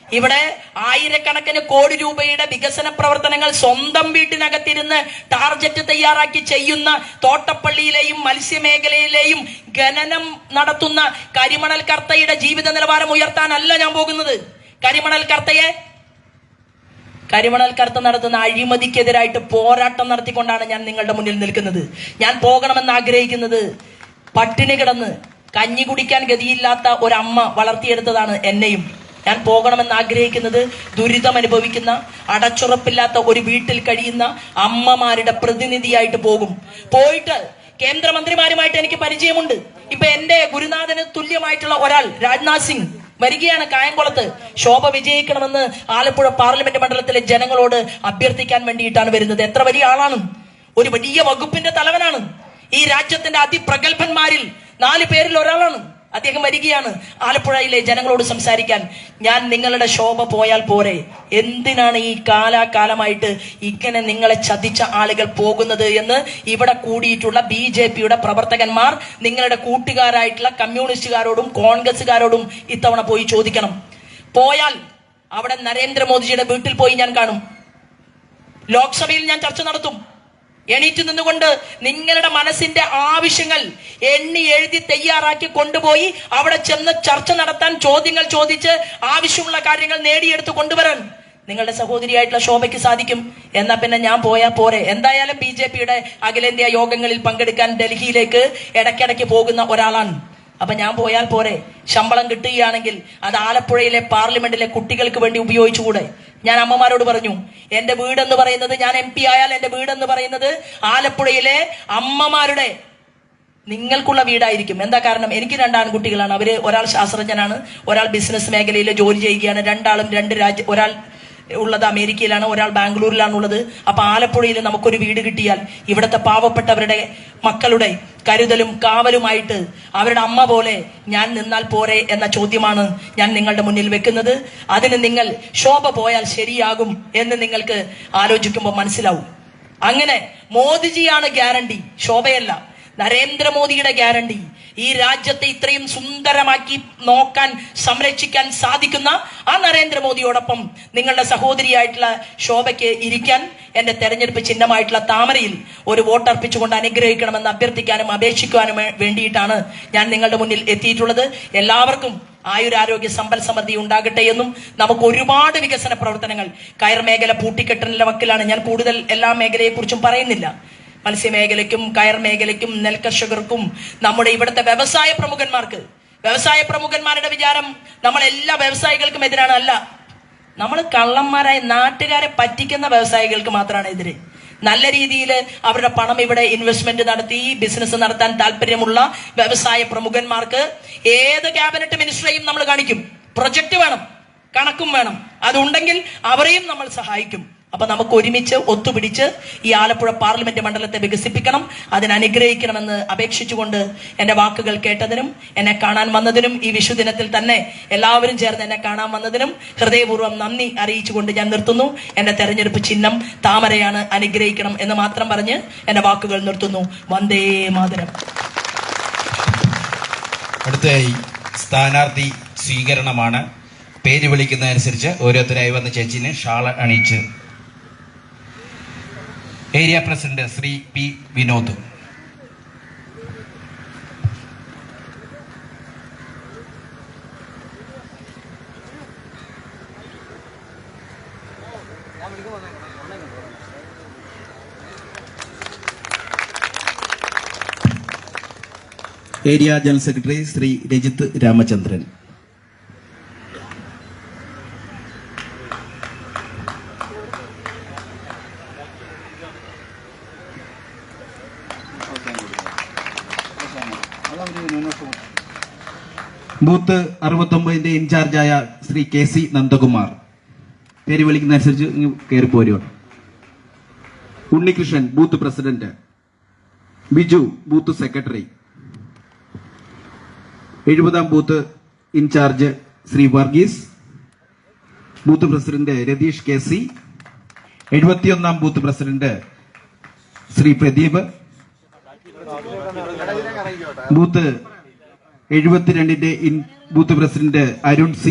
ഇവിടെ ആയിരക്കണക്കിന് കോടി രൂപയുടെ വികസന പ്രവർത്തനങ്ങൾ സ്വന്തം വീട്ടിനകത്തിരുന്ന് ടാർജറ്റ് തയ്യാറാക്കി ചെയ്യുന്ന തോട്ടപ്പള്ളിയിലെയും മത്സ്യമേഖലയിലെയും ഖനനം നടത്തുന്ന കരിമണൽ കർത്തയുടെ ജീവിത നിലവാരം ഉയർത്താനല്ല ഞാൻ പോകുന്നത്. കരിമണൽ കർത്ത നടത്തുന്ന അഴിമതിക്കെതിരായിട്ട് പോരാട്ടം നടത്തിക്കൊണ്ടാണ് ഞാൻ നിങ്ങളുടെ മുന്നിൽ നിൽക്കുന്നത്. ഞാൻ പോകണമെന്ന് ആഗ്രഹിക്കുന്നത്, പട്ടിണി കിടന്ന് കഞ്ഞി കുടിക്കാൻ ഗതിയില്ലാത്ത ഒരമ്മ വളർത്തിയെടുത്തതാണ് എന്നെയും. ഞാൻ പോകണമെന്ന് ആഗ്രഹിക്കുന്നത് ദുരിതം അനുഭവിക്കുന്ന, അടച്ചുറപ്പില്ലാത്ത ഒരു വീട്ടിൽ കഴിയുന്ന അമ്മമാരുടെ പ്രതിനിധിയായിട്ട് പോകും. പോയിട്ട് കേന്ദ്രമന്ത്രിമാരുമായിട്ട് എനിക്ക് പരിചയമുണ്ട്. ഇപ്പൊ എന്റെ ഗുരുനാഥന് തുല്യമായിട്ടുള്ള ഒരാൾ, രാജ്നാഥ് സിംഗ്, വരികയാണ് കായംകുളത്ത്. ശോഭ വിജയിക്കണമെന്ന് ആലപ്പുഴ പാർലമെന്റ് മണ്ഡലത്തിലെ ജനങ്ങളോട് അഭ്യർത്ഥിക്കാൻ വേണ്ടിയിട്ടാണ് വരുന്നത്. എത്ര വലിയ ആളാണ്! ഒരു വലിയ വകുപ്പിന്റെ തലവനാണ്. ഈ രാജ്യത്തിന്റെ അതിപ്രഗത്ഭന്മാരിൽ 4 പേരിൽ ഒരാളാണ്. അദ്ദേഹം വരികയാണ് ആലപ്പുഴയിലെ ജനങ്ങളോട് സംസാരിക്കാൻ. ഞാൻ നിങ്ങളുടെ ശോഭ പോയാൽ പോരെ? എന്തിനാണ് ഈ കാലാകാലമായിട്ട് ഇങ്ങനെ നിങ്ങളെ ചതിച്ച ആളുകൾ പോകുന്നത് എന്ന് ഇവിടെ കൂടിയിട്ടുള്ള BJPയുടെ പ്രവർത്തകന്മാർ നിങ്ങളുടെ കൂട്ടുകാരായിട്ടുള്ള കമ്മ്യൂണിസ്റ്റുകാരോടും കോൺഗ്രസുകാരോടും ഇത്തവണ പോയി ചോദിക്കണം. പോയാൽ അവിടെ നരേന്ദ്രമോദിജിയുടെ വീട്ടിൽ പോയി ഞാൻ കാണും. ലോക്സഭയിൽ ഞാൻ ചർച്ച നടത്തും. എണീറ്റ് നിന്നുകൊണ്ട് നിങ്ങളുടെ മനസ്സിന്റെ ആവശ്യങ്ങൾ എണ്ണി എഴുതി തയ്യാറാക്കി കൊണ്ടുപോയി അവിടെ ചെന്ന് ചർച്ച നടത്താൻ, ചോദ്യങ്ങൾ ചോദിച്ച് ആവശ്യമുള്ള കാര്യങ്ങൾ നേടിയെടുത്ത് കൊണ്ടുവരാൻ നിങ്ങളുടെ സഹോദരിയായിട്ടുള്ള ശോഭയ്ക്ക് സാധിക്കും. എന്നാ പിന്നെ ഞാൻ പോയാൽ പോരെ? എന്തായാലും BJPയുടെ അഖിലേന്ത്യാ യോഗങ്ങളിൽ പങ്കെടുക്കാൻ ഡൽഹിയിലേക്ക് ഇടയ്ക്കിടയ്ക്ക് പോകുന്ന ഒരാളാണ്. അപ്പൊ ഞാൻ പോയാൽ പോരെ? ശമ്പളം കിട്ടുകയാണെങ്കിൽ അത് ആലപ്പുഴയിലെ പാർലമെന്റിലെ കുട്ടികൾക്ക് വേണ്ടി ഉപയോഗിച്ചുകൂടെ? ഞാൻ അമ്മമാരോട് പറഞ്ഞു, എന്റെ വീടെന്ന് പറയുന്നത്, ഞാൻ MP ആയാൽ എന്റെ വീടെന്ന് പറയുന്നത് ആലപ്പുഴയിലെ അമ്മമാരുടെ നിങ്ങൾക്കുള്ള വീടായിരിക്കും. എന്താ കാരണം? എനിക്ക് 2 ആൺകുട്ടികളാണ്. അവര് ഒരാൾ ശാസ്ത്രജ്ഞനാണ്, ഒരാൾ ബിസിനസ് മേഖലയിൽ ജോലി ചെയ്യുകയാണ്. രണ്ടാളും 2 രാജ്യം, ഒരാൾ ഉള്ളത് അമേരിക്കയിലാണ്, ഒരാൾ ബാംഗ്ലൂരിലാണ് ഉള്ളത്. അപ്പൊ ആലപ്പുഴയിൽ നമുക്കൊരു വീട് കിട്ടിയാൽ ഇവിടുത്തെ പാവപ്പെട്ടവരുടെ മക്കളുടെ കരുതലും കാവലുമായിട്ട് അവരുടെ അമ്മ പോലെ ഞാൻ നിന്നാൽ പോരെ എന്ന ചോദ്യമാണ് ഞാൻ നിങ്ങളുടെ മുന്നിൽ വെക്കുന്നത്. അതിന് നിങ്ങൾ ശോഭ പോയാൽ ശരിയാകും എന്ന് നിങ്ങൾക്ക് ആലോചിക്കുമ്പോൾ മനസ്സിലാവും. അങ്ങനെ മോദിജിയാണ് ഗ്യാരണ്ടി, ശോഭയല്ല. നരേന്ദ്രമോദിയുടെ ഗ്യാരണ്ടി. ഈ രാജ്യത്തെ ഇത്രയും സുന്ദരമാക്കി നോക്കാൻ, സംരക്ഷിക്കാൻ സാധിക്കുന്ന ആ നരേന്ദ്രമോദിയോടൊപ്പം നിങ്ങളുടെ സഹോദരിയായിട്ടുള്ള ശോഭയ്ക്ക് ഇരിക്കാൻ എന്റെ തെരഞ്ഞെടുപ്പ് ചിഹ്നമായിട്ടുള്ള താമരയിൽ ഒരു വോട്ടർപ്പിച്ചുകൊണ്ട് അനുഗ്രഹിക്കണമെന്ന് അഭ്യർത്ഥിക്കാനും അപേക്ഷിക്കുവാനും വേണ്ടിയിട്ടാണ് ഞാൻ നിങ്ങളുടെ മുന്നിൽ എത്തിയിട്ടുള്ളത്. എല്ലാവർക്കും ആയുരാരോഗ്യ സമ്പൽ സമൃദ്ധി ഉണ്ടാകട്ടെ എന്നും നമുക്ക് ഒരുപാട് വികസന പ്രവർത്തനങ്ങൾ, കയർ മേഖല പൂട്ടിക്കെട്ടലിന്റെ വക്കിലാണ്. ഞാൻ കൂടുതൽ എല്ലാ മേഖലയെക്കുറിച്ചും പറയുന്നില്ല. മത്സ്യമേഖലയ്ക്കും കയർ മേഖലയ്ക്കും നെൽകർഷകർക്കും നമ്മുടെ ഇവിടുത്തെ വ്യവസായ പ്രമുഖന്മാരുടെ വിചാരം നമ്മൾ എല്ലാ വ്യവസായികൾക്കും എതിരാണ്. അല്ല, നമ്മൾ കള്ളന്മാരായ നാട്ടുകാരെ പറ്റിക്കുന്ന വ്യവസായികൾക്ക് മാത്രമാണ് എതിരെ. നല്ല രീതിയിൽ അവരുടെ പണം ഇവിടെ ഇൻവെസ്റ്റ്മെന്റ് നടത്തി ബിസിനസ് നടത്താൻ താല്പര്യമുള്ള വ്യവസായ പ്രമുഖന്മാർക്ക് ഏത് ക്യാബിനറ്റ് മിനിസ്റ്ററെയും നമ്മൾ കാണിക്കും. പ്രൊജക്ട് വേണം, കണക്കും വേണം. അതുണ്ടെങ്കിൽ അവരെയും നമ്മൾ സഹായിക്കും. അപ്പൊ നമുക്ക് ഒരുമിച്ച് ഒത്തുപിടിച്ച് ഈ ആലപ്പുഴ പാർലമെന്റ് മണ്ഡലത്തെ വികസിപ്പിക്കണം, അതിനനുഗ്രഹിക്കണമെന്ന് അപേക്ഷിച്ചുകൊണ്ട് എന്റെ വാക്കുകൾ കേട്ടതിനും എന്നെ കാണാൻ വന്നതിനും ഈ വിഷുദിനത്തിൽ തന്നെ എല്ലാവരും ചേർന്ന് എന്നെ കാണാൻ വന്നതിനും ഹൃദയപൂർവ്വം നന്ദി അറിയിച്ചുകൊണ്ട് ഞാൻ നിർത്തുന്നു. എന്റെ തെരഞ്ഞെടുപ്പ് ചിഹ്നം താമരയാണ്, അനുഗ്രഹിക്കണം എന്ന് മാത്രം പറഞ്ഞ് എന്റെ വാക്കുകൾ നിർത്തുന്നു. വന്ദേ മാതരം. അടുത്തതായി സ്ഥാനാർത്ഥി സ്വീകരണമാണ്. പേര് വിളിക്കുന്നതനുസരിച്ച് ഓരോരുത്തരായി വന്ന ചേച്ചിനെ ഷാൾ അണിയിച്ച് area president Shri P Vinod. Area general secretary Shri Rajith Ramachandran. Booth 69 ഇൻചാർജായ ശ്രീ KC നന്ദകുമാർ. പേര് വിളിക്കുന്നതനുസരിച്ച് കയറി പോരുകയാണ്. Unnikrishnan booth president. Biju booth secretary. 70 booth in charge Shri Varghese. Booth president Ratheesh KC. 71 booth president Shri Pradeep. Booth 72 booth president Arun C.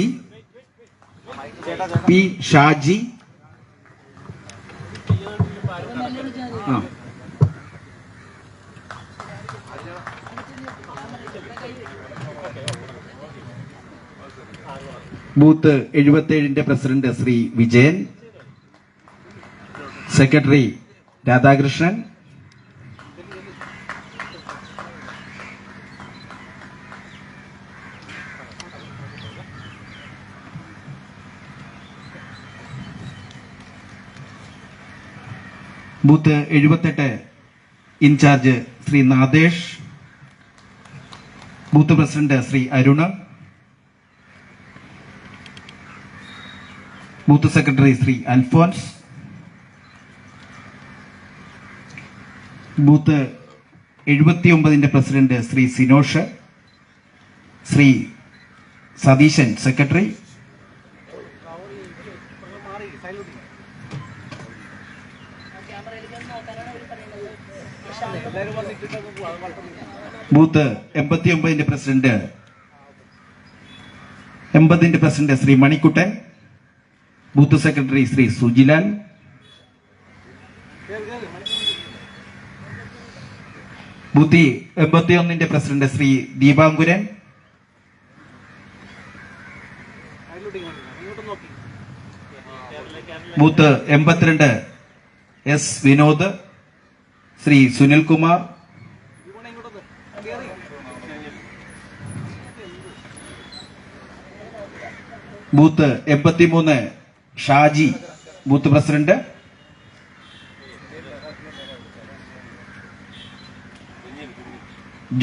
P Shaji. Booth 77 president Shri Vijayan. Secretary Radhakrishnan. Booth 78 in charge Shri Nadesh. Booth president Shri Arun. Booth secretary Shri Alphonse. Booth 79 president Shri Sinosh. Shri Satheesan secretary. Booth 89 president Shri Manikkuttan. Booth secretary Shri Sujilal. Booth 81 president Shri Deepankuran. Booth 82 S Vinod. Shri Sunilkumar. Booth 83 Shaji booth president.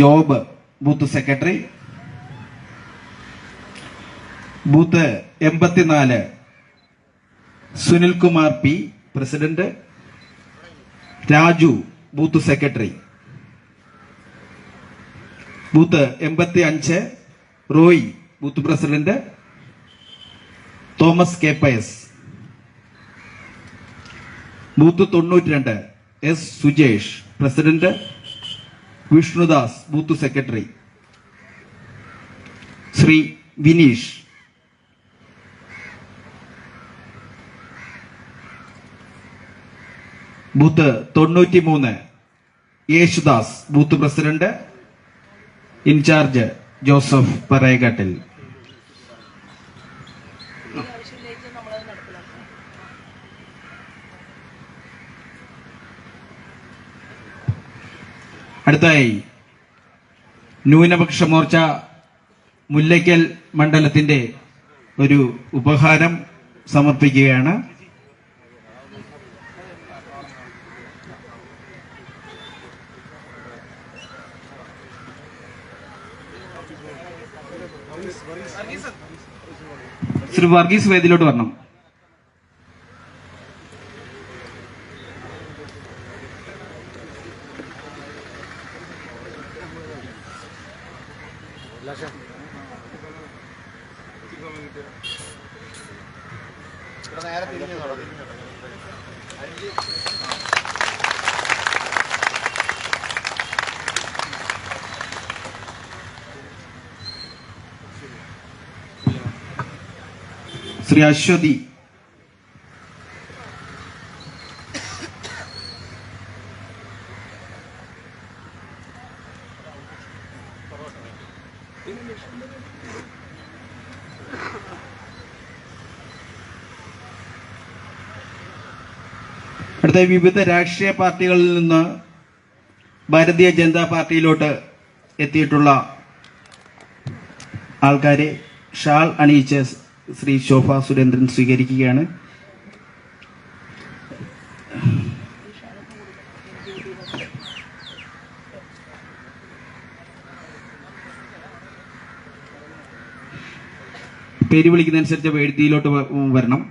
Job booth secretary. Booth 84 Sunilkumar P president. Raju booth secretary. Booth 85 Roy booth president. Thomas K Pius. Booth 92 S Sujesh president. Vishnudas, booth secretary. Shri Vineesh. Booth 93 Yesudas, booth president. In charge Joseph പറയകാട്ടിൽ. അടുത്തായി ന്യൂനപക്ഷ മോർച്ച മുല്ലയ്ക്കൽ മണ്ഡലത്തിന്റെ ഒരു ഉപഹാരം സമർപ്പിക്കുകയാണ്. ശ്രീ വർഗീസ് വേദിയിലോട്ട് വരണം. ശ്രീ അശ്വതി. അടുത്ത വിവിധ രാഷ്ട്രീയ പാർട്ടികളിൽ നിന്ന് ഭാരതീയ ജനതാ പാർട്ടിയിലോട്ട് എത്തിയിട്ടുള്ള ആൾക്കാരെ ഷാൾ അണിയിച്ച് ശ്രീ ശോഭ സുരേന്ദ്രൻ സ്വീകരിക്കുകയാണ്. പേര് വിളിക്കുന്നതനുസരിച്ച് വേദിയിലോട്ട് വരണം.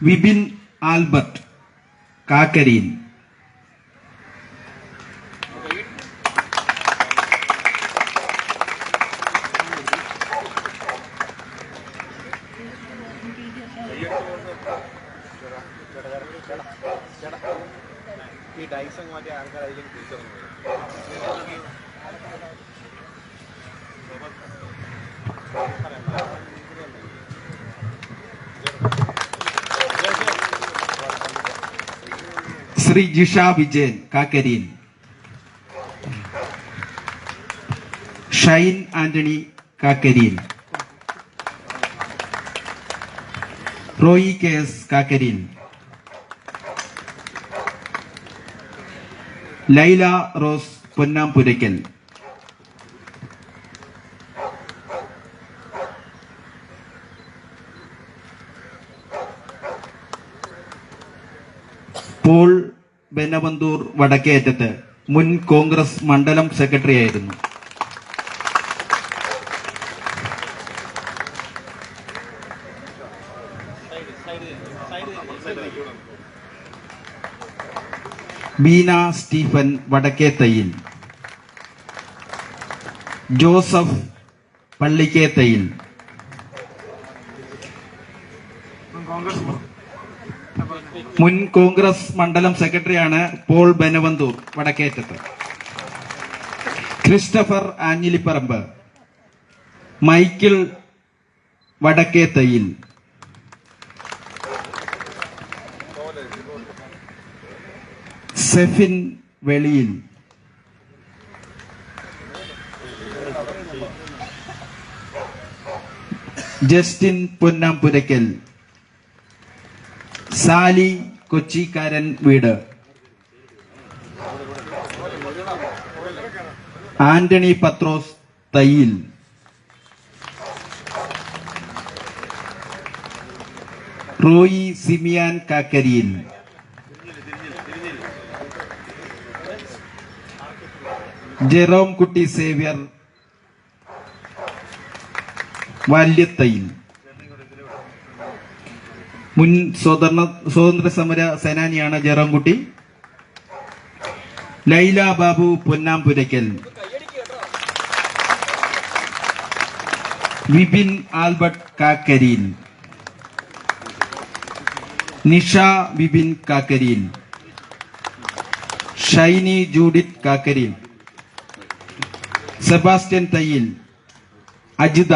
വിപിൻ ആൽബർട്ട്, കാക്കരിയിൽ. ശ്രീ ജിഷ വിജയൻ, കാക്കരിയിൽ. ഷൈൻ ആന്റണി, കാക്കരിയിൽ. റോയി കെ എസ്, കാക്കരിയിൽ. ലൈല റോസ്, പൊന്നാംപുരയ്ക്കൽ. പോൾ ബെനവന്തൂർ, വടക്കേയറ്റത്ത്, മുൻ കോൺഗ്രസ് മണ്ഡലം സെക്രട്ടറി ആയിരുന്നു. ബീന സ്റ്റീഫൻ, വടക്കേത്തയിൽ. ജോസഫ്, പള്ളിക്കേത്തയിൽ. മുൻ കോൺഗ്രസ് മണ്ഡലം സെക്രട്ടറിയാണ് പോൾ ബെനവന്തൂർ, വടക്കേറ്റത്ത്. ക്രിസ്റ്റഫർ ആഞ്ഞിലിപ്പറമ്പ്, മൈക്കിൾ, വടക്കേത്തയിൽ. സെഫിൻ, വെളിയിൽ. ജസ്റ്റിൻ, പൊന്നാംപുരയ്ക്കൽ. സാലി, കൊച്ചിക്കാരൻ വീട്. ആന്റണി പത്രോസ്, തയ്യിൽ. റോയി സിമിയാൻ, കാക്കരിയിൽ. ജെറോം കുട്ടി സേവ്യർ, വാല്യത്തയിൽ. മുൻ സ്വാതന്ത്ര്യ സമര സേനാനിയാണ് ജെറോംകുട്ടി. ലൈല ബാബു, പൊന്നാംപുരയ്ക്കൽ. വിപിൻ ആൽബർട്ട്, കാക്കരിയിൽ. നിഷ വിപിൻ, കാക്കരിയിൽ. ഷൈനി ജൂഡിറ്റ്, കാക്കരിയിൽ. സെബാസ്റ്റ്യൻ തയ്യിൽ, അജിത,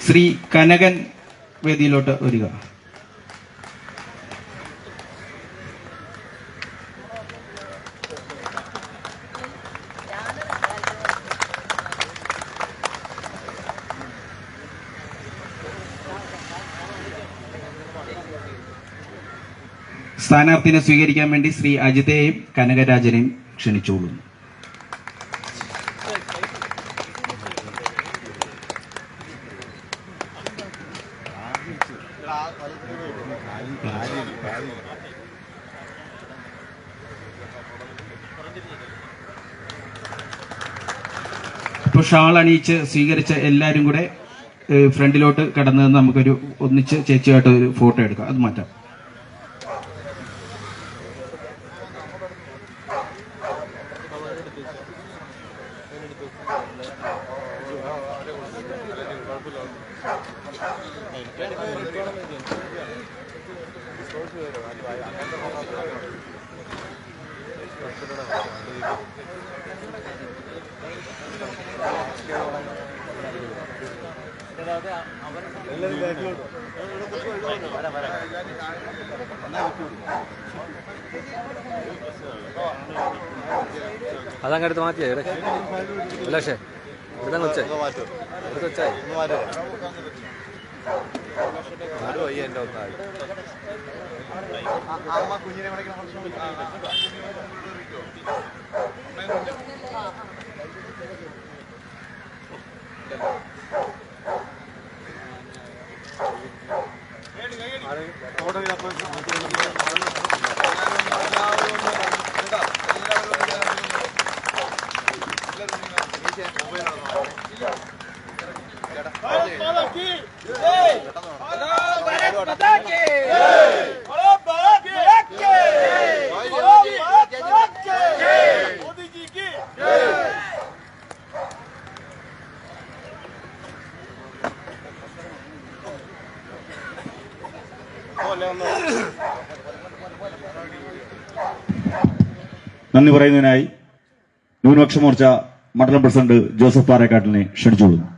ശ്രീ കനകൻ വേദിയിലോട്ട് വരിക. സ്ഥാനാർത്ഥിനെ സ്വീകരിക്കാൻ വേണ്ടി ശ്രീ അജിതയെയും കനകരാജനെയും ക്ഷണിച്ചോളുന്നു. ഇപ്പോൾ ഷാൾ അണിയിച്ച് സ്വീകരിച്ച എല്ലാവരും കൂടെ ഫ്രണ്ടിലോട്ട് കടന്ന് നമുക്കൊരു ഒന്നിച്ച് ചേച്ചിയായിട്ട് ഒരു ഫോട്ടോ എടുക്കാം. അത് മാറ്റാം. അതങ്ങ് എടുത്ത് മാറ്റിയേ അല്ലേ? ഇവിടുന്ന് വെച്ചേ എടുത്ത് വെച്ചായി എൻ്റെ ഒന്നായി കുഞ്ഞിനെ നന്ദി പറയുന്നതിനായി ന്യൂനപക്ഷ മോർച്ച മണ്ഡലം പ്രസിഡന്റ് ജോസഫ് പാറേക്കാട്ടിനെ ക്ഷണിച്ചോളുന്നു.